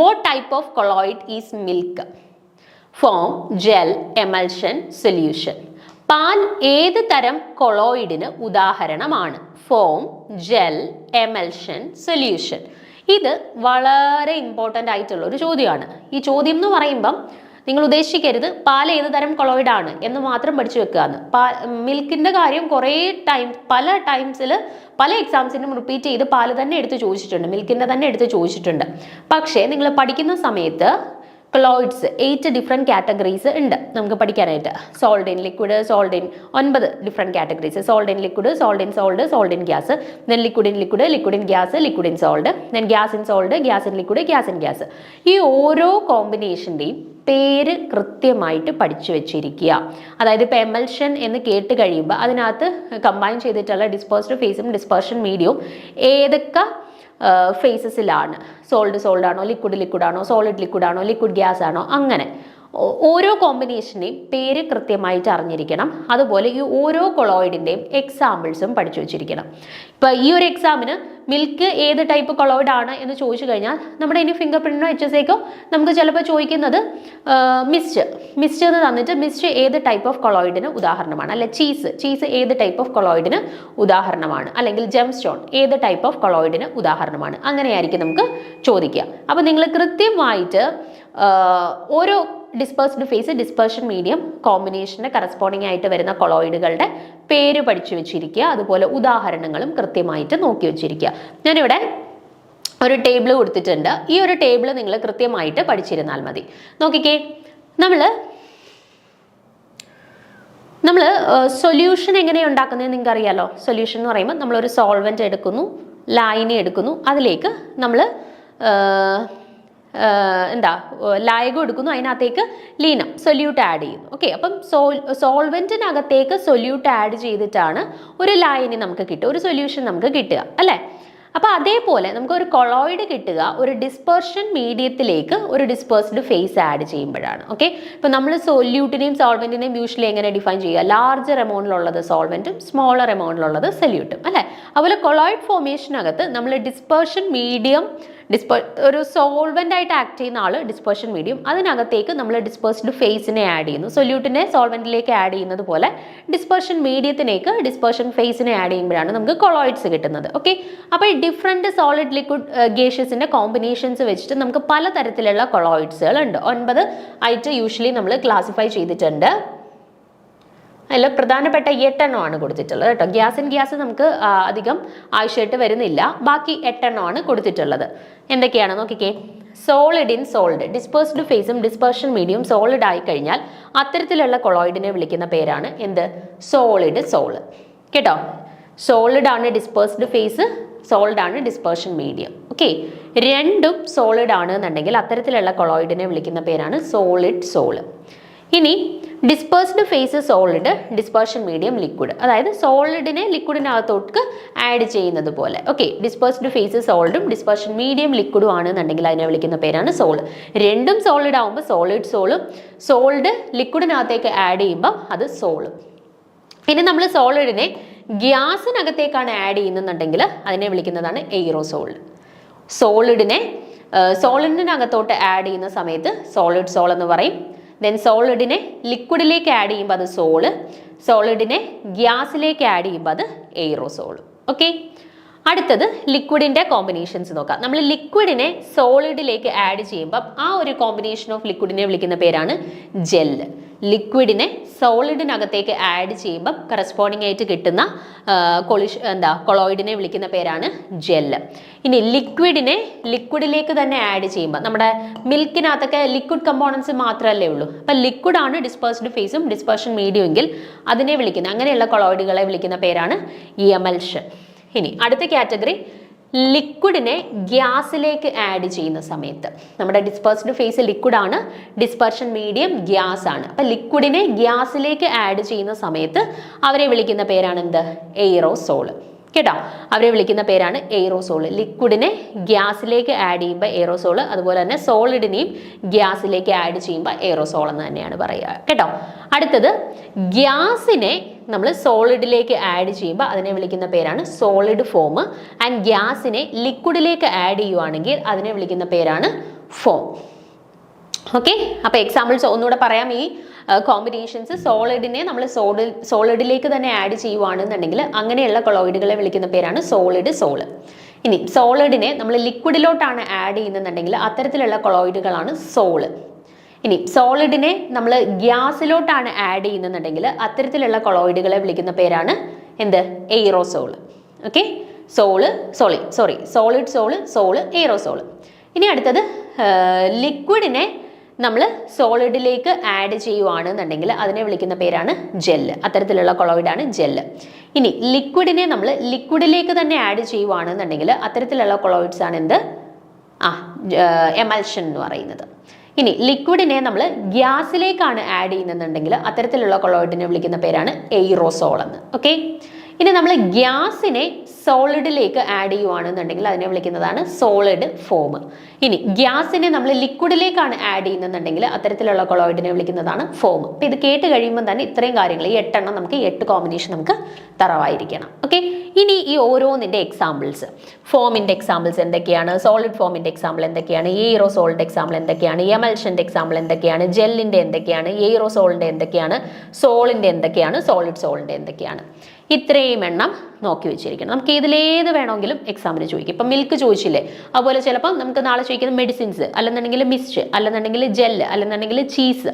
What type of colloid is milk? Form, gel, emulsion, solution. പാൽ ഏത് തരം കൊളോയിഡിന് ഉദാഹരണമാണ്? Form, gel, emulsion, solution. ഇത് വളരെ ഇമ്പോർട്ടൻ്റ് ആയിട്ടുള്ള ഒരു ചോദ്യമാണ്. ഈ ചോദ്യം എന്ന് പറയുമ്പം നിങ്ങൾ ഉദ്ദേശിക്കരുത് പാൽ ഏത് തരം കൊളോയിഡാണ് എന്ന് മാത്രം പഠിച്ചു വെക്കുക എന്ന്. മിൽക്കിൻ്റെ കാര്യം കുറേ പല ടൈംസിൽ പല എക്സാംസിനും റിപ്പീറ്റ് ചെയ്ത് പാൽ തന്നെ എടുത്ത് ചോദിച്ചിട്ടുണ്ട്, മിൽക്കിൻ്റെ തന്നെ എടുത്ത് ചോദിച്ചിട്ടുണ്ട്. പക്ഷേ നിങ്ങൾ പഠിക്കുന്ന സമയത്ത് കൊളോയിഡ്സ് 8 ഡിഫറെൻറ്റ് കാറ്റഗറീസ് ഉണ്ട് നമുക്ക് പഠിക്കാനായിട്ട്. Sold in liquid, sold in 9 different categories. Sold in liquid, sold in sold, sold in gas, then liquid in liquid, liquid in gas, liquid in sold, then gas in sold, gas in liquid, gas in gas. ഈ ഓരോ കോമ്പിനേഷൻ്റെയും പേര് കൃത്യമായിട്ട് പഠിച്ചു വെച്ചിരിക്കുക. അതായത് ഇപ്പോൾ emulsion എന്ന് കേട്ട് കഴിയുമ്പോൾ അതിനകത്ത് കമ്പൈൻ ചെയ്തിട്ടുള്ള ഡിസ്പേഴ്സ്ഡ് ഫേസും ഡിസ്പേർഷൻ മീഡിയവും ഏതൊക്കെ ഫേസസിലാണ്, സോൾഡ് ആണോ, ലിക്വിഡ് ആണോ, സോളിഡ് ലിക്വിഡ് ആണോ, ലിക്വിഡ് ഗ്യാസ് ആണോ, അങ്ങനെ ഓരോ കോമ്പിനേഷൻ്റെയും പേര് കൃത്യമായിട്ട് അറിഞ്ഞിരിക്കണം. അതുപോലെ ഈ ഓരോ കൊളോയിഡിൻ്റെയും എക്സാമ്പിൾസും പഠിച്ചു വെച്ചിരിക്കണം. ഇപ്പോൾ ഈ ഒരു എക്സാമിന് മിൽക്ക് ഏത് ടൈപ്പ് കൊളോയിഡ് ആണ് എന്ന് ചോദിച്ചു കഴിഞ്ഞാൽ നമ്മുടെ ഇനി ഫിംഗർ പ്രിൻറ്റിനോ HSAക്കോ നമുക്ക് ചിലപ്പോൾ ചോദിക്കുന്നത് മിസ്റ്റ് എന്ന് തന്നിട്ട് മിസ്റ്റ് ഏത് ടൈപ്പ് ഓഫ് കൊളോയിഡിന് ഉദാഹരണമാണ്, അല്ലെ ചീസ് ഏത് ടൈപ്പ് ഓഫ് കൊളോയിഡിന് ഉദാഹരണമാണ്, അല്ലെങ്കിൽ ജെം സ്റ്റോൺ ഏത് ടൈപ്പ് ഓഫ് കൊളോയിഡിന് ഉദാഹരണമാണ്, അങ്ങനെയായിരിക്കും നമുക്ക് ചോദിക്കുക. അപ്പോൾ നിങ്ങൾ കൃത്യമായിട്ട് ഓരോ ഡിസ്പേഴ്സ്ഡ് ഫേസ്, ഡിസ്പേർഷൻ മീഡിയം കോമ്പിനേഷൻ്റെ കറസ്പോണ്ടിങ് ആയിട്ട് വരുന്ന കൊളോയിഡുകളുടെ പേര് പഠിച്ചു വെച്ചിരിക്കുക. അതുപോലെ ഉദാഹരണങ്ങളും കൃത്യമായിട്ട് നോക്കി വെച്ചിരിക്കുക. ഞാനിവിടെ ഒരു ടേബിൾ കൊടുത്തിട്ടുണ്ട്. ഈ ഒരു ടേബിൾ നിങ്ങൾ കൃത്യമായിട്ട് പഠിച്ചിരുന്നാൽ മതി. നോക്കിക്കേ, നമ്മൾ സൊല്യൂഷൻ എങ്ങനെയാണ് ഉണ്ടാക്കുന്നത് നിങ്ങൾക്ക് അറിയാലോ. സൊല്യൂഷൻ എന്ന് പറയുമ്പോൾ നമ്മളൊരു സോൾവെൻ്റ് എടുക്കുന്നു, ലായനി എടുക്കുന്നു, അതിലേക്ക് നമ്മൾ ലായകം എടുക്കുന്നു, അതിനകത്തേക്ക് ലീനം സൊല്യൂട്ട് ആഡ് ചെയ്യുന്നു. ഓക്കെ, അപ്പം സോൾവെൻറ്റിനകത്തേക്ക് സൊല്യൂട്ട് ആഡ് ചെയ്തിട്ടാണ് ഒരു ലായനി നമുക്ക് കിട്ടുക, ഒരു സൊല്യൂഷൻ നമുക്ക് കിട്ടുക അല്ലേ. അപ്പോൾ അതേപോലെ നമുക്ക് ഒരു കൊളോയിഡ് കിട്ടുക ഒരു ഡിസ്പേർഷൻ മീഡിയത്തിലേക്ക് ഒരു ഡിസ്പേഴ്സ്ഡ് ഫേസ് ആഡ് ചെയ്യുമ്പോഴാണ്. ഓക്കെ, ഇപ്പോൾ നമ്മൾ സൊല്യൂട്ടിനെയും സോൾവെൻറ്റിനെയും യൂഷ്വലി എങ്ങനെ ഡിഫൈൻ ചെയ്യുക? ലാർജർ എമൗണ്ടിലുള്ളത് സോൾവെൻറ്റും സ്മോളർ എമൗണ്ടിലുള്ളത് സൊല്യൂട്ടും അല്ലേ. അതുപോലെ കൊളോയിഡ് ഫോർമേഷനകത്ത് നമ്മൾ ഡിസ്പേർഷൻ മീഡിയം ഒരു സോൾവെൻ്റ് ആയിട്ട് ആക്ട് ചെയ്യുന്ന ആൾ ഡിസ്പേർഷൻ മീഡിയം, അതിനകത്തേക്ക് നമ്മൾ ഡിസ്പേഴ്സ്ഡ് ഫേസിനെ ആഡ് ചെയ്യുന്നു. സൊല്യൂട്ടിനെ സോൾവെൻറ്റിലേക്ക് ആഡ് ചെയ്യുന്നത് പോലെ ഡിസ്പേർഷൻ മീഡിയത്തിലേക്ക് ഡിസ്പേർഷൻ ഫേസിനെ ആഡ് ചെയ്യുമ്പോഴാണ് നമുക്ക് കൊളോയിഡ്സ് കിട്ടുന്നത്. ഓക്കെ, അപ്പോൾ ഈ ഡിഫറെൻറ്റ് സോളിഡ് ലിക്വിഡ് ഗേഷ്യസിൻ്റെ കോമ്പിനേഷൻസ് വെച്ചിട്ട് നമുക്ക് പലതരത്തിലുള്ള കൊളോയിഡ്സുകൾ ഉണ്ട്. 9 ആയിട്ട് യൂഷ്വലി നമ്മൾ ക്ലാസിഫൈ ചെയ്തിട്ടുണ്ട്. അതിൽ പ്രധാനപ്പെട്ട 8 എണ്ണമാണ് കൊടുത്തിട്ടുള്ളത് കേട്ടോ. ഗ്യാസ് നമുക്ക് അധികം ആവശ്യമായിട്ട് വരുന്നില്ല. ബാക്കി 8 എണ്ണമാണ് കൊടുത്തിട്ടുള്ളത്. എന്തൊക്കെയാണ് നോക്കിക്കേ. സോളിഡ് ഇൻ സോൾഡ്, ഡിസ്പേഴ്സ്ഡ് ഫേസും ഡിസ്പേർഷൻ മീഡിയം സോളിഡ് ആയി കഴിഞ്ഞാൽ അത്തരത്തിലുള്ള കൊളോയിഡിനെ വിളിക്കുന്ന പേരാണ് എന്ത്? സോളിഡ് സോള് കേട്ടോ. സോളിഡ് ആണ് ഡിസ്പേഴ്സ്ഡ് ഫേസ്, സോൾഡ് ആണ് ഡിസ്പേർഷൻ മീഡിയം. ഓക്കെ, രണ്ടും സോളിഡ് ആണ് എന്നുണ്ടെങ്കിൽ അത്തരത്തിലുള്ള കൊളോയിഡിനെ വിളിക്കുന്ന പേരാണ് സോളിഡ് സോള്. ഇനി dispersed phase solid, dispersion medium liquid, അതായത് സോളിഡിനെ ലിക്വിഡിനകത്തോട്ട് ആഡ് ചെയ്യുന്നത് പോലെ. ഓക്കെ, ഡിസ്പേഴ്സ്ഡ് ഫേസ് സോളിഡും ഡിസ്പേർഷൻ മീഡിയം ലിക്വിഡും ആണെന്നുണ്ടെങ്കിൽ അതിനെ വിളിക്കുന്ന പേരാണ് സോള്. രണ്ടും സോളിഡ് ആകുമ്പോൾ സോളിഡ് സോളും, സോൾഡ് ലിക്വിഡിനകത്തേക്ക് ആഡ് ചെയ്യുമ്പോൾ അത് സോളും. ഇനി നമ്മൾ സോളിഡിനെ ഗ്യാസിനകത്തേക്കാണ് ആഡ് ചെയ്യുന്നുണ്ടെങ്കിൽ അതിനെ വിളിക്കുന്നതാണ് എയ്റോസോൾ. സോളിഡിനകത്തോട്ട് ആഡ് ചെയ്യുന്ന സമയത്ത് സോളിഡ് സോൾ എന്ന് പറയും. ദെൻ സോളിഡിനെ ലിക്വിഡിലേക്ക് ആഡ് ചെയ്യുമ്പോൾ അത് സോള്, സോളിഡിനെ ഗ്യാസിലേക്ക് ആഡ് ചെയ്യുമ്പോൾ അത് എയ്റോസോൾ. ഓക്കെ, അടുത്തത് ലിക്വിഡിന്റെ കോമ്പിനേഷൻസ് നോക്കാം. നമ്മൾ ലിക്വിഡിനെ സോളിഡിലേക്ക് ആഡ് ചെയ്യുമ്പോൾ ആ ഒരു കോമ്പിനേഷൻ ഓഫ് ലിക്വിഡിനെ വിളിക്കുന്ന പേരാണ് ജെല്ല്. ലിക്വിഡിനെ സോളിഡിനകത്തേക്ക് ആഡ് ചെയ്യുമ്പോൾ കറസ്പോണ്ടിങ് ആയിട്ട് കിട്ടുന്ന കൊളോയിഡിനെ വിളിക്കുന്ന പേരാണ് ജെല്ല്. ഇനി ലിക്വിഡിനെ ലിക്വിഡിലേക്ക് തന്നെ ആഡ് ചെയ്യുമ്പോൾ നമ്മുടെ മിൽക്കിനകത്തൊക്കെ ലിക്വിഡ് കമ്പോണൻസ് മാത്രമല്ലേ ഉള്ളൂ. അപ്പം ലിക്വിഡാണ് ഡിസ്പേഴ്സ്ഡ് ഫേസും ഡിസ്പേർഷൻ മീഡിയം എങ്കിൽ അതിനെ വിളിക്കുന്ന അങ്ങനെയുള്ള കൊളോയിഡുകളെ വിളിക്കുന്ന പേരാണ് എമൽഷൻ. ഇനി അടുത്ത കാറ്റഗറി ലിക്വിഡിനെ ഗ്യാസിലേക്ക് ആഡ് ചെയ്യുന്ന സമയത്ത് നമ്മുടെ ഡിസ്പേഴ്സ്ഡ് ഫേസ് ലിക്വിഡാണ്, ഡിസ്പെർഷൻ മീഡിയം ഗ്യാസ് ആണ്. അപ്പം ലിക്വിഡിനെ ഗ്യാസിലേക്ക് ആഡ് ചെയ്യുന്ന സമയത്ത് അവരെ വിളിക്കുന്ന പേരാണ് എന്ത്? എയ്റോസോള്. കേട്ടോ, അവരെ വിളിക്കുന്ന പേരാണ് എയ്റോസോള്. ലിക്വിഡിനെ ഗ്യാസിലേക്ക് ആഡ് ചെയ്യുമ്പോൾ എയ്റോസോള്, അതുപോലെ തന്നെ സോളിഡിനെയും ഗ്യാസിലേക്ക് ആഡ് ചെയ്യുമ്പോൾ എയ്റോസോൾ എന്ന് തന്നെയാണ് പറയുക. കേട്ടോ, അടുത്തത് ഗ്യാസിനെ നമ്മൾ സോളിഡിലേക്ക് ആഡ് ചെയ്യുമ്പോൾ അതിനെ വിളിക്കുന്ന പേരാണ് സോളിഡ് ഫോം. ആൻഡ് ഗ്യാസിനെ ലിക്വിഡിലേക്ക് ആഡ് ചെയ്യുവാണെങ്കിൽ അതിനെ വിളിക്കുന്ന പേരാണ് ഫോം. ഓക്കെ, അപ്പോൾ എക്സാമ്പിൾസ് ഒന്നുകൂടെ പറയാം. ഈ കോമ്പിനേഷൻസ് സോളിഡിനെ നമ്മൾ സോളിഡിലേക്ക് തന്നെ ആഡ് ചെയ്യുവാണെന്നുണ്ടെങ്കിൽ അങ്ങനെയുള്ള കൊളോയിഡുകളെ വിളിക്കുന്ന പേരാണ് സോളിഡ് സോള്. ഇനി സോളിഡിനെ നമ്മൾ ലിക്വിഡിലോട്ടാണ് ആഡ് ചെയ്യുന്നുണ്ടെങ്കിൽ അത്തരത്തിലുള്ള കൊളോയിഡുകളാണ് സോള്. ഇനി സോളിഡിനെ നമ്മൾ ഗ്യാസിലോട്ടാണ് ആഡ് ചെയ്യുന്നുണ്ടെങ്കിൽ അത്തരത്തിലുള്ള കൊളോയിഡുകളെ വിളിക്കുന്ന പേരാണ് എന്ത്? Aerosol. Okay, solid sol aerosol. ഇനി അടുത്തത് ലിക്വിഡിനെ നമ്മൾ സോളിഡിലേക്ക് ആഡ് ചെയ്യുവാണെന്നുണ്ടെങ്കിൽ അതിനെ വിളിക്കുന്ന പേരാണ് ജെല്ല്. അത്തരത്തിലുള്ള കൊളോയിഡാണ് ജെല്ല്. ഇനി ലിക്വിഡിനെ നമ്മൾ ലിക്വിഡിലേക്ക് തന്നെ ആഡ് ചെയ്യുവാണെന്നുണ്ടെങ്കിൽ അത്തരത്തിലുള്ള കൊളോയിഡ്സ് ആണ് എന്ത്? എമൽഷൻ എന്ന് പറയുന്നത്. ഇനി ലിക്വിഡിനെ നമ്മൾ ഗ്യാസിലേക്കാണ് ആഡ് ചെയ്യുന്നുണ്ടെങ്കിൽ അത്തരത്തിലുള്ള കൊളോയിഡിനെ വിളിക്കുന്ന പേരാണ് എയ്റോസോൾ എന്ന്. ഓക്കെ, ഇനി നമ്മൾ ഗ്യാസിനെ സോളിഡിലേക്ക് ആഡ് ചെയ്യുവാണെന്നുണ്ടെങ്കിൽ അതിനെ വിളിക്കുന്നതാണ് സോളിഡ് ഫോം. ഇനി ഗ്യാസിനെ നമ്മൾ ലിക്വിഡിലേക്കാണ് ആഡ് ചെയ്യുന്നുണ്ടെങ്കിൽ അത്തരത്തിലുള്ള കൊളോയിഡിനെ വിളിക്കുന്നതാണ് ഫോം. അപ്പം ഇത് കേട്ട് കഴിയുമ്പോൾ തന്നെ ഇത്രയും കാര്യങ്ങൾ, ഈ 8 എണ്ണം നമുക്ക് 8 കോമ്പിനേഷൻ നമുക്ക് തറവായിരിക്കണം. ഓക്കെ, ഇനി ഈ ഓരോന്നിൻ്റെ എക്സാമ്പിൾസ്, ഫോമിൻ്റെ എക്സാമ്പിൾസ് എന്തൊക്കെയാണ്, സോളിഡ് ഫോമിൻ്റെ എക്സാമ്പിൾ എന്തൊക്കെയാണ്, എയ്റോസോളിൻ്റെ എക്സാമ്പിൾ എന്തൊക്കെയാണ്, എമൽഷൻ്റെ എക്സാമ്പിൾ എന്തൊക്കെയാണ്, ജെല്ലിൻ്റെ എന്തൊക്കെയാണ്, എയ്റോസോളിൻ്റെ എന്തൊക്കെയാണ്, സോളിൻ്റെ എന്തൊക്കെയാണ്, സോളിഡ് സോളിൻ്റെ എന്തൊക്കെയാണ്, ഇത്രയും എണ്ണം നോക്കി വെച്ചിരിക്കണം. നമുക്ക് ഇതിലേത് വേണമെങ്കിലും എക്സാമിന് ചോദിക്കും. ഇപ്പം മിൽക്ക് ചോദിച്ചില്ലേ, അതുപോലെ ചിലപ്പം നമുക്ക് നാളെ ചോദിക്കുന്നത് മെഡിസിൻസ്, അല്ലെന്നുണ്ടെങ്കിൽ മിസ്റ്റ്, അല്ലെന്നുണ്ടെങ്കിൽ ജെല്ല്, അല്ലെന്നുണ്ടെങ്കിൽ ചീസ്,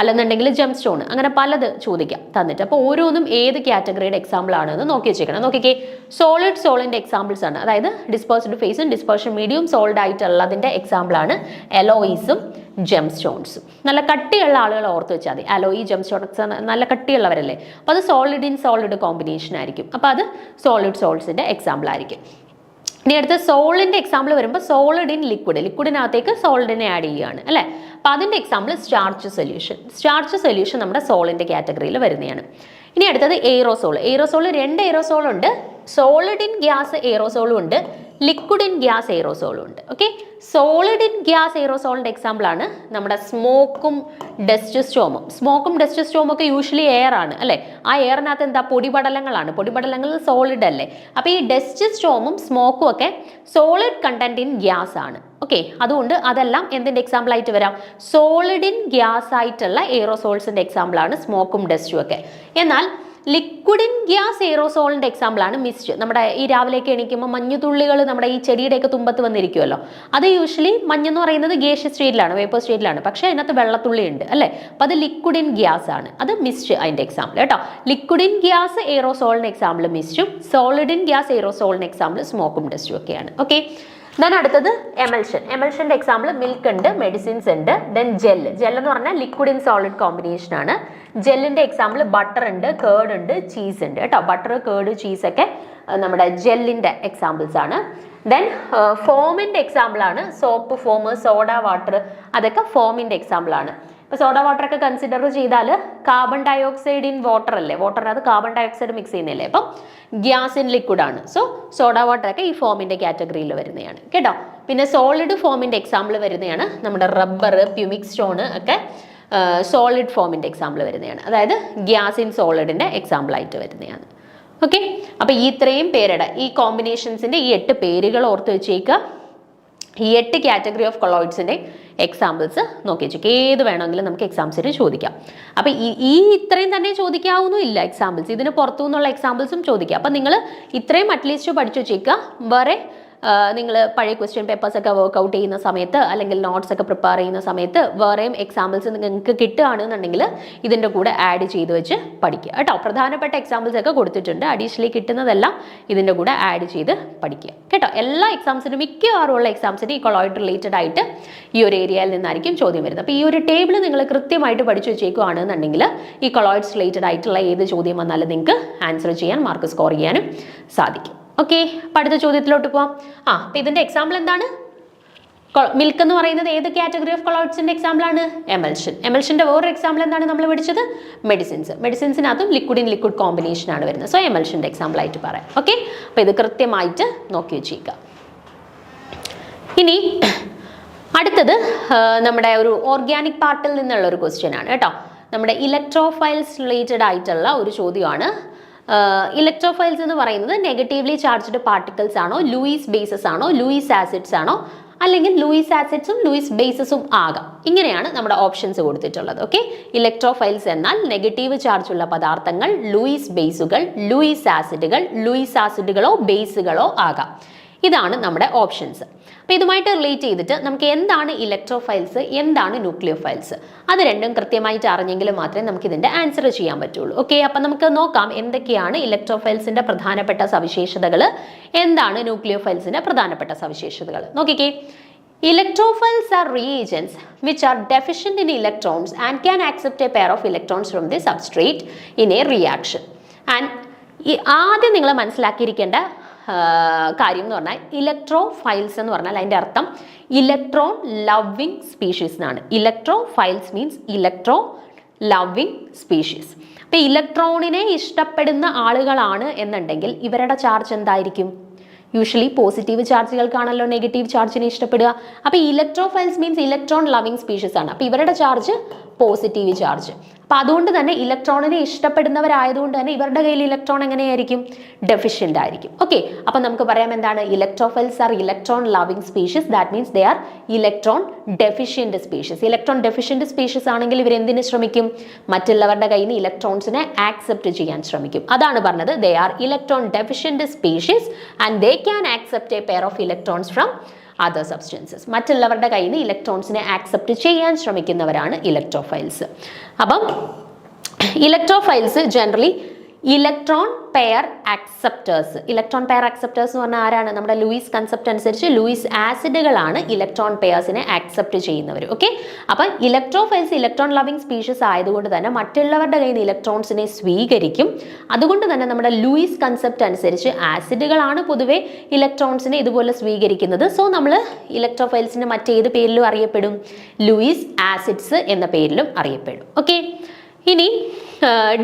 അല്ലെന്നുണ്ടെങ്കിൽ ജം സ്റ്റോൺ, അങ്ങനെ പലത് ചോദിക്കാം തന്നിട്ട്. അപ്പോൾ ഓരോന്നും ഏത് കാറ്റഗറിയുടെ എക്സാമ്പിൾ ആണെന്ന് നോക്കി വെച്ചേക്കണം. നോക്കിക്കേ, സോളിൻ്റെ എക്സാമ്പിൾസ് ആണ്, അതായത് ഡിസ്പേഴ്സ്ഡ് ഫേസും ഡിസ്പേർഷൻ മീഡിയം സോൾഡ് ആയിട്ടുള്ളതിൻ്റെ എക്സാമ്പിൾ ആണ് അലോയിസും ജം സ്റ്റോൺസും. നല്ല കട്ടിയുള്ള ആളുകൾ ഓർത്ത് വെച്ചാൽ മതി. അലോയി, ജം സ്റ്റോൺസ് നല്ല കട്ടിയുള്ളവരല്ലേ, അപ്പോൾ അത് സോളിഡ് ഇൻ സോളിഡ് കോമ്പിനേഷൻ ആയിരിക്കും. അപ്പോൾ അത് സോളിഡ് സോൾസിൻ്റെ എക്സാമ്പിൾ ആയിരിക്കും. ഇനി അടുത്ത സോളിൻ്റെ എക്സാമ്പിൾ വരുമ്പോൾ സോളിഡ് ഇൻ ലിക്വിഡിനകത്തേക്ക് സോളിഡിനെ ആഡ് ചെയ്യുകയാണ് അല്ലേ. അപ്പോൾ അതിൻ്റെ എക്സാമ്പിൾ സ്റ്റാർച്ച് സൊല്യൂഷൻ നമ്മുടെ സോളിൻ്റെ കാറ്റഗറിയിൽ വരുന്നതാണ്. ഇനി അടുത്തത് എയ്റോസോൾ. 2 എയ്റോസോൾ ഉണ്ട്, സോളിഡ് ഇൻ ഗ്യാസ് എയ്റോസോളും ഉണ്ട്, ലിക്വിഡ് ഇൻ ഗ്യാസ് എയ്റോസോളും ഉണ്ട്. ഓക്കെ, സോളിഡ് ഇൻ ഗ്യാസ് എയ്റോസോളിൻ്റെ എക്സാമ്പിൾ ആണ് നമ്മുടെ സ്മോക്കും ഡസ്റ്റ് സ്റ്റോമും ഒക്കെ യൂഷ്വലി എയർ ആണ് അല്ലേ. ആ എയറിനകത്ത് എന്താ? പൊടിപടലങ്ങൾ സോളിഡ് അല്ലേ. അപ്പോൾ ഈ ഡസ്റ്റ് സ്റ്റോമും സ്മോക്കും ഒക്കെ സോളിഡ് കണ്ടന്റ് ഇൻ ഗ്യാസ് ആണ്. ഓക്കെ, അതുകൊണ്ട് അതെല്ലാം എന്തിൻ്റെ എക്സാമ്പിൾ ആയിട്ട് വരാം? സോളിഡ് ഇൻ ഗ്യാസ് ആയിട്ടുള്ള എയ്റോസോൾസിൻ്റെ എക്സാമ്പിൾ ആണ് സ്മോക്കും ഡസ്റ്റും ഒക്കെ. എന്നാൽ ലിക്വിഡ് ഇൻ ഗ്യാസ് എയ്റോസോളിൻ്റെ എക്സാമ്പിൾ ആണ് മിസ്റ്റ്. നമ്മുടെ ഈ രാവിലേക്ക് എണീക്കുമ്പോൾ മഞ്ഞുതുള്ളികൾ നമ്മുടെ ഈ ചെടിയുടെയൊക്കെ തുമ്പത്ത് വന്നിരിക്കുമല്ലോ, അത് യൂഷ്വലി മഞ്ഞെന്ന് പറയുന്നത് ഗേഷ്യസ് സ്റ്റേറ്റിലാണ്, വേപ്പർ സ്റ്റേറ്റിലാണ്, പക്ഷേ അതിനകത്ത് വെള്ളത്തുള്ളി ഉണ്ട് അല്ലേ. അപ്പോൾ അത് ലിക്വിഡ് ഇൻ ഗ്യാസ് ആണ്, അത് മിസ്റ്റ് അതിൻ്റെ എക്സാമ്പിൾ കേട്ടോ. ലിക്വിഡ് ഇൻ ഗ്യാസ് എയ്റോസോളിൻ്റെ എക്സാമ്പിൾ മിസ്റ്റും, സോളിഡ് ഇൻ ഗ്യാസ് എയ്റോസോളിൻ്റെ എക്സാമ്പിൾ സ്മോക്കും ഡസ്റ്റും ഒക്കെയാണ്. ഓക്കെ, ദെൻ അടുത്തത് എമൽഷൻ്റെ എക്സാമ്പിൾ മിൽക്ക് ഉണ്ട്, മെഡിസിൻസ് ഉണ്ട്. ദെൻ ജെല്ല് എന്ന് പറഞ്ഞാൽ ലിക്വിഡ് ഇൻ സോളിഡ് കോമ്പിനേഷൻ ആണ്. ജെല്ലിൻ്റെ എക്സാമ്പിൾ ബട്ടർ ഉണ്ട്, കേർഡ് ഉണ്ട്, ചീസ് ഉണ്ട് കേട്ടോ. ബട്ടർ, കേർഡ്, ചീസ് ഒക്കെ നമ്മുടെ ജെല്ലിൻ്റെ എക്സാമ്പിൾസ് ആണ്. ദെൻ ഫോമിൻ്റെ എക്സാമ്പിൾ ആണ് സോപ്പ് ഫോം, സോഡ വാട്ടർ, അതൊക്കെ ഫോമിൻ്റെ എക്സാമ്പിൾ ആണ്. ഇപ്പോൾ സോഡ വാട്ടർ ഒക്കെ കൺസിഡർ ചെയ്താൽ കാർബൺ ഡയോക്സൈഡ് ഇൻ വാട്ടർ അല്ലേ, വാട്ടറിനകത്ത് കാർബൺ ഡയോക്സൈഡ് മിക്സ് ചെയ്യുന്നില്ലേ, അപ്പം ഗ്യാസ് ഇൻ ലിക്വിഡ് ആണ്. സോ സോഡ വാട്ടർ ഒക്കെ ഈ ഫോമിൻ്റെ കാറ്റഗറിയിൽ വരുന്നതാണ് കേട്ടോ. പിന്നെ സോളിഡ് ഫോമിൻ്റെ എക്സാമ്പിൾ വരുന്നതാണ് നമ്മുടെ റബ്ബർ, പ്യൂമിക് സ്റ്റോൺ ഒക്കെ സോളിഡ് ഫോമിൻ്റെ എക്സാമ്പിൾ വരുന്നതാണ്, അതായത് ഗ്യാസ് ഇൻ സോളിഡിൻ്റെ എക്സാമ്പിൾ ആയിട്ട് വരുന്നതാണ്. ഓക്കെ, അപ്പോൾ ഈ ഇത്രയും പേരുടെ ഈ കോമ്പിനേഷൻസിൻ്റെ ഈ 8 പേരുകൾ ഓർത്ത് വെച്ചേക്കുക. ഈ 8 കാറ്റഗറി ഓഫ് കൊളോയിഡ്സിൻ്റെ എക്സാമ്പിൾസ് നോക്കി വെച്ചേക്ക്. ഏത് വേണമെങ്കിലും നമുക്ക് എക്സാംസിന് ചോദിക്കാം. അപ്പം ഈ ഇത്രയും തന്നെ ചോദിക്കാവുന്നില്ല എക്സാമ്പിൾസ്, ഇതിന് പുറത്തു നിന്നുള്ള എക്സാമ്പിൾസും ചോദിക്കാം. അപ്പം നിങ്ങൾ ഇത്രയും അറ്റ്ലീസ്റ്റ് പഠിച്ചു വെച്ചേക്കുക. വേറെ നിങ്ങൾ പഴയ ക്വസ്റ്റ്യൻ പേപ്പേഴ്സ് ഒക്കെ വർക്ക്ഔട്ട് ചെയ്യുന്ന സമയത്ത് അല്ലെങ്കിൽ നോട്ട്സ് ഒക്കെ പ്രിപ്പയർ ചെയ്യുന്ന സമയത്ത് വേറെയും എക്സാമ്പിൾസ് നിങ്ങൾക്ക് കിട്ടുകയാണെന്നുണ്ടെങ്കിൽ ഇതിൻ്റെ കൂടെ ആഡ് ചെയ്ത് വെച്ച് പഠിക്കുക കേട്ടോ. പ്രധാനപ്പെട്ട എക്സാമ്പിൾസ് ഒക്കെ കൊടുത്തിട്ടുണ്ട്, അഡീഷണലി കിട്ടുന്നതെല്ലാം ഇതിൻ്റെ കൂടെ ആഡ് ചെയ്ത് പഠിക്കുക കേട്ടോ. എല്ലാ എക്സാംസിനും മിക്കവാറും ഉള്ള എക്സാംസിന് ഈ കൊളോയിഡ് റിലേറ്റഡ് ആയിട്ട് ഈ ഒരു ഏരിയയിൽ നിന്നായിരിക്കും ചോദ്യം വരുന്നത്. അപ്പോൾ ഈ ഒരു ടേബിൾ നിങ്ങൾ കൃത്യമായിട്ട് പഠിച്ചു വെച്ചേക്കുകയാണെന്നുണ്ടെങ്കിൽ ഈ കൊളോയിഡ്സ് റിലേറ്റഡ് ആയിട്ടുള്ള ഏത് ചോദ്യം വന്നാലും നിങ്ങൾക്ക് ആൻസർ ചെയ്യാൻ, മാർക്ക് സ്കോർ ചെയ്യാനും സാധിക്കും. ഓക്കെ, അപ്പം അടുത്ത ചോദ്യത്തിലോട്ട് പോവാം. അപ്പം ഇതിൻ്റെ എക്സാമ്പിൾ എന്താണ്? മിൽക്ക് എന്ന് പറയുന്നത് ഏത് കാറ്റഗറി ഓഫ് കൊളോയിഡ്സിൻ്റെ എക്സാമ്പിളാണ്? എമൽഷൻ. എമൽഷൻ്റെ വേറൊരു എക്സാമ്പിൾ എന്താണ് നമ്മൾ പഠിച്ചത്? മെഡിസിൻസ്. മെഡിസിൻസിനകത്തും ലിക്വിഡ് ഇൻ ലിക്വിഡ് കോമ്പിനേഷനാണ് വരുന്നത്. സോ എമൽഷൻ്റെ എക്സാമ്പിളായിട്ട് പറയാം. ഓക്കെ, അപ്പോൾ ഇത് കൃത്യമായിട്ട് നോക്കി വെച്ചേക്കുക. ഇനി അടുത്തത് നമ്മുടെ ഒരു ഓർഗാനിക് പാർട്ടിൽ നിന്നുള്ള ഒരു ക്വസ്റ്റ്യൻ ആണ് കേട്ടോ. നമ്മുടെ ഇലക്ട്രോഫൈൽസ് റിലേറ്റഡ് ആയിട്ടുള്ള ഒരു ചോദ്യമാണ്. ഇലക്ട്രോഫൈൽസ് എന്ന് പറയുന്നത് നെഗറ്റീവ്ലി ചാർജ്ഡ് പാർട്ടിക്കിൾസ് ആണോ, ലൂയിസ് ബേസസ് ആണോ, ലൂയിസ് ആസിഡ്സ് ആണോ, അല്ലെങ്കിൽ ലൂയിസ് ആസിഡ്സും ലൂയിസ് ബേസസും ആകാം. ഇങ്ങനെയാണ് നമ്മുടെ ഓപ്ഷൻസ് കൊടുത്തിട്ടുള്ളത്. ഓക്കെ, ഇലക്ട്രോഫൈൽസ് എന്നാൽ നെഗറ്റീവ് ചാർജ് ഉള്ള പദാർത്ഥങ്ങൾ, ലൂയിസ് ബേസുകൾ, ലൂയിസ് ആസിഡുകളോ ബേസുകളോ ആകാം. ഇതാണ് നമ്മുടെ ഓപ്ഷൻസ്. അപ്പോൾ ഇതുമായിട്ട് റിലേറ്റ് ചെയ്തിട്ട് നമുക്ക് എന്താണ് ഇലക്ട്രോഫൈൽസ്, എന്താണ് ന്യൂക്ലിയോഫൈൽസ്, അത് രണ്ടും കൃത്യമായിട്ട് അറിഞ്ഞെങ്കിൽ മാത്രമേ നമുക്ക് ഇതിൻ്റെ ആൻസർ ചെയ്യാൻ പറ്റുള്ളൂ. ഓക്കെ, അപ്പം നമുക്ക് നോക്കാം എന്തൊക്കെയാണ് ഇലക്ട്രോഫൈൽസിൻ്റെ പ്രധാനപ്പെട്ട സവിശേഷതകൾ, എന്താണ് ന്യൂക്ലിയോഫൈൽസിൻ്റെ പ്രധാനപ്പെട്ട സവിശേഷതകൾ. നോക്കിക്കേ, electrophiles are reagents which are deficient in electrons and can accept a pair of electrons from the substrate in a reaction. And ആദ്യം നിങ്ങൾ മനസ്സിലാക്കിയിരിക്കേണ്ട കാര്യം എന്ന് പറഞ്ഞാൽ ഇലക്ട്രോഫൈൽസ് എന്ന് പറഞ്ഞാൽ അതിൻ്റെ അർത്ഥം ഇലക്ട്രോൺ ലവിങ് സ്പീഷീസ് എന്നാണ്. Electrophiles means electro loving species. അപ്പോൾ ഇലക്ട്രോണിനെ ഇഷ്ടപ്പെടുന്ന ആളുകളാണ് എന്നുണ്ടെങ്കിൽ ഇവരുടെ ചാർജ് എന്തായിരിക്കും? യൂഷ്വലി പോസിറ്റീവ് ചാർജുകൾക്കാണല്ലോ നെഗറ്റീവ് ചാർജിനെ ഇഷ്ടപ്പെടുക. അപ്പോൾ electrophiles means electron loving species ആണ്. അപ്പോൾ ഇവരുടെ ചാർജ് പോസിറ്റീവ് ചാർജ്. അപ്പോൾ അതുകൊണ്ട് തന്നെ ഇലക്ട്രോണിനെ ഇഷ്ടപ്പെടുന്നവരായതുകൊണ്ട് തന്നെ ഇവരുടെ കയ്യിൽ ഇലക്ട്രോൺ എങ്ങനെയായിരിക്കും? ഡെഫിഷ്യൻ്റ് ആയിരിക്കും. ഓക്കെ, അപ്പം നമുക്ക് പറയാം എന്താണ്? Electrophiles are electron loving species. That means they are electron deficient species. Electron deficient species ആണെങ്കിൽ ഇവർ എന്തിനു ശ്രമിക്കും? മറ്റുള്ളവരുടെ കയ്യിൽ നിന്ന് ഇലക്ട്രോൺസിനെ ആക്സെപ്റ്റ് ചെയ്യാൻ ശ്രമിക്കും. അതാണ് പറഞ്ഞത്, ദേ are electron deficient species and they can accept A pair of electrons from other substances. മറ്റുള്ളവരുടെ കയ്യിൽ നിന്ന് ഇലക്ട്രോൺസിനെ ആക്സെപ്റ്റ് ചെയ്യാൻ ശ്രമിക്കുന്നവരാണ് ഇലക്ട്രോഫൈൽസ്. അപ്പം electrophiles generally electron pair acceptors. Electron pair acceptors എന്ന് പറഞ്ഞാൽ ആരാണ്? നമ്മുടെ ലൂയിസ് കൺസെപ്റ്റ് അനുസരിച്ച് ലൂയിസ് ആസിഡുകളാണ് ഇലക്ട്രോൺ പെയർസിനെ ആക്സെപ്റ്റ് ചെയ്യുന്നവർ. ഓക്കെ, അപ്പം ഇലക്ട്രോഫൈൽസ് ഇലക്ട്രോൺ ലവിങ് സ്പീഷീസ് ആയതുകൊണ്ട് തന്നെ മറ്റുള്ളവരുടെ കയ്യിൽ നിന്ന് ഇലക്ട്രോൺസിനെ സ്വീകരിക്കും. അതുകൊണ്ട് തന്നെ നമ്മുടെ ലൂയിസ് കൺസെപ്റ്റ് അനുസരിച്ച് ആസിഡുകളാണ് പൊതുവെ ഇലക്ട്രോൺസിനെ ഇതുപോലെ സ്വീകരിക്കുന്നത്. സോ നമ്മൾ ഇലക്ട്രോഫൈൽസിന് മറ്റേത് പേരിലും അറിയപ്പെടും? ലൂയിസ് ആസിഡ്സ് എന്ന പേരിലും അറിയപ്പെടും. ഓക്കെ, ഇനി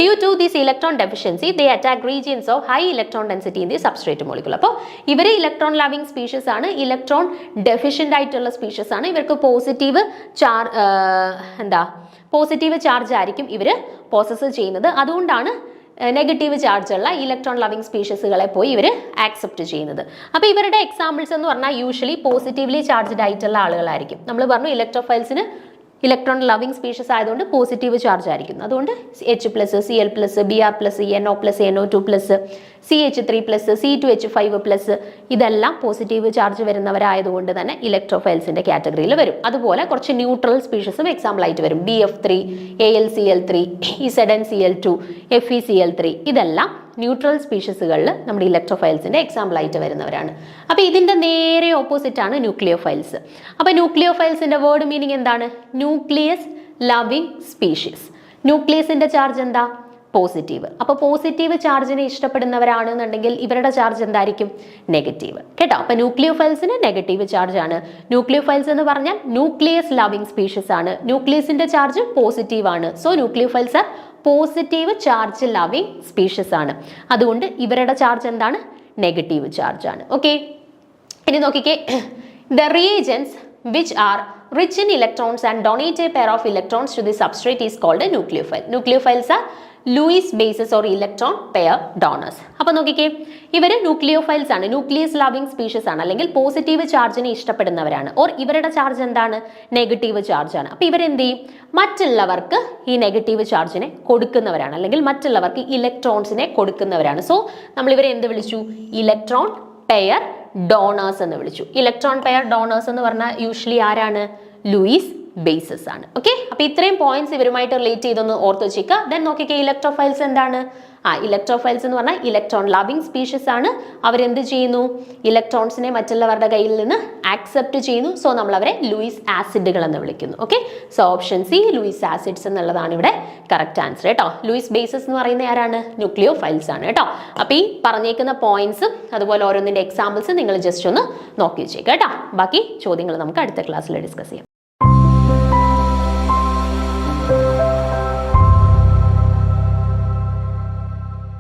due to this electron deficiency they attack regions of high electron density in the substrate molecule. അപ്പോൾ ഇവർ ഇലക്ട്രോൺ ലവിങ് സ്പീഷീസ് ആണ്, ഇലക്ട്രോൺ ഡെഫിഷ്യൻ്റ് ആയിട്ടുള്ള സ്പീഷീസ് ആണ്. ഇവർക്ക് പോസിറ്റീവ് ചാർജ് ആയിരിക്കും ഇവർ പോസസ് ചെയ്യുന്നത്. അതുകൊണ്ടാണ് നെഗറ്റീവ് ചാർജുള്ള ഇലക്ട്രോൺ ലവിങ് സ്പീഷീസുകളെ പോയി ഇവർ ആക്സെപ്റ്റ് ചെയ്യുന്നത്. അപ്പോൾ ഇവരുടെ എക്സാമ്പിൾസ് എന്ന് പറഞ്ഞാൽ യൂഷ്വലി പോസിറ്റീവ്ലി ചാർജ്ഡ് ആയിട്ടുള്ള ആളുകളായിരിക്കും. നമ്മൾ പറഞ്ഞു ഇലക്ട്രോഫൈൽസിന് ഇലക്ട്രോൺ ലവിങ് സ്പീഷീസ് ആയതുകൊണ്ട് പോസിറ്റീവ് ചാർജ് ആയിരിക്കും. അതുകൊണ്ട് H+, Cl+, Br+, NO+, NO2+, CH3+, C2H5+, ഇതെല്ലാം പോസിറ്റീവ് ചാർജ് വരുന്നവരായതുകൊണ്ട് തന്നെ ഇലക്ട്രോഫൈൽസിന്റെ കാറ്റഗറിയിൽ വരും. അതുപോലെ കുറച്ച് ന്യൂട്രൽ സ്പീഷീസും എക്സാമ്പിൾ ആയിട്ട് വരും. BF3, AlCl3, ZnCl2, FeCl3, ഇതെല്ലാം ന്യൂട്രൽ സ്പീഷീസുകളിൽ നമ്മുടെ ഇലക്ട്രോഫൈൽസിന്റെ എക്സാമ്പിൾ ആയിട്ട് വരുന്നവരാണ്. അപ്പോൾ ഇതിന്റെ നേരെ ഓപ്പോസിറ്റ് ആണ് ന്യൂക്ലിയോഫൈൽസ്. അപ്പോൾ ന്യൂക്ലിയോഫൈൽസിന്റെ വേർഡ് മീനിങ് എന്താണ്? Nucleus loving species. ന്യൂക്ലിയസിന്റെ ചാർജ് എന്താ? പോസിറ്റീവ്. അപ്പോൾ പോസിറ്റീവ് ചാർജിനെ ഇഷ്ടപ്പെടുന്നവരാണെന്നുണ്ടെങ്കിൽ ഇവരുടെ ചാർജ് എന്തായിരിക്കും? നെഗറ്റീവ്. കേട്ടോ, അപ്പോൾ ന്യൂക്ലിയോഫൈൽസിന് നെഗറ്റീവ് ചാർജ് ആണ്. ന്യൂക്ലിയോഫൈൽസ് എന്ന് പറഞ്ഞാൽ ന്യൂക്ലിയസ് ലവിങ് സ്പീഷീസ് ആണ്. ന്യൂക്ലിയസിന്റെ ചാർജ് പോസിറ്റീവ് ആണ്. So nucleophiles are positive charge loving species ആണ്. അതുകൊണ്ട് ഇവരുടെ ചാർജ് എന്താണ്? നെഗറ്റീവ് ചാർജ് ആണ്. ഓക്കെ, ഇനി നോക്കിക്കേ, the reagents which are rich in electrons and donate a pair of electrons to the substrate is called a nucleophile. Nucleophiles are Lewis bases or electron pair donors. അപ്പൊ നോക്കിക്കേ, ഇവർ nucleophiles ആണ്, nucleus loving species ആണ്, അല്ലെങ്കിൽ positive ചാർജിനെ ഇഷ്ടപ്പെടുന്നവരാണ്. Or ഇവരുടെ charge എന്താണ്? Negative charge ആണ്. അപ്പൊ ഇവരെന്ത് ചെയ്യും? മറ്റുള്ളവർക്ക് ഈ നെഗറ്റീവ് ചാർജിനെ കൊടുക്കുന്നവരാണ്, അല്ലെങ്കിൽ മറ്റുള്ളവർക്ക് ഇലക്ട്രോൺസിനെ കൊടുക്കുന്നവരാണ്. സോ നമ്മൾ ഇവരെ എന്ത് വിളിച്ചു? ഇലക്ട്രോൺ പെയർ ഡോണേഴ്സ് എന്ന് വിളിച്ചു. ഇലക്ട്രോൺ പെയർ ഡോണേഴ്സ് എന്ന് പറഞ്ഞാൽ യൂഷ്വലി ആരാണ്? ലൂയിസ് ബേസസ് ആണ്. ഓക്കെ, അപ്പൊ ഇത്രയും പോയിന്റ്സ് ഇവരുമായിട്ട് റിലേറ്റ് ചെയ്തൊന്ന് ഓർത്ത് വെച്ചേക്കുക. ദെൻ നോക്കിക്കേ, ഇലക്ട്രോഫൈൽസ് എന്താണ്? ഇലക്ട്രോഫൈൽസ് എന്ന് പറഞ്ഞാൽ ഇലക്ട്രോൺ ലവിംഗ് സ്പീഷീസ് ആണ്. അവരെന്ത് ചെയ്യുന്നു? ഇലക്ട്രോൺസിനെ മറ്റുള്ളവരുടെ കയ്യിൽ നിന്ന് ആക്സെപ്റ്റ് ചെയ്യുന്നു. സോ നമ്മൾ അവരെ ലൂയിസ് ആസിഡുകൾ എന്ന് വിളിക്കുന്നു. Okay, so option C Lewis acids എന്നുള്ളതാണ് ഇവിടെ കറക്റ്റ് ആൻസർ കേട്ടോ. ലൂയിസ് ബേസസ് എന്ന് പറയുന്ന ആരാണ്? ന്യൂക്ലിയോഫൈൽസ് ആണ് കേട്ടോ. അപ്പൊ ഈ പറഞ്ഞേക്കുന്ന പോയിന്റ്സും അതുപോലെ ഓരോന്നിന്റെ എക്സാമ്പിൾസ് നിങ്ങൾ ജസ്റ്റ് ഒന്ന് നോക്കി വെച്ചേക്കാം കേട്ടോ. ബാക്കി ചോദ്യങ്ങൾ നമുക്ക് അടുത്ത ക്ലാസ്സിൽ ഡിസ്കസ് ചെയ്യാം.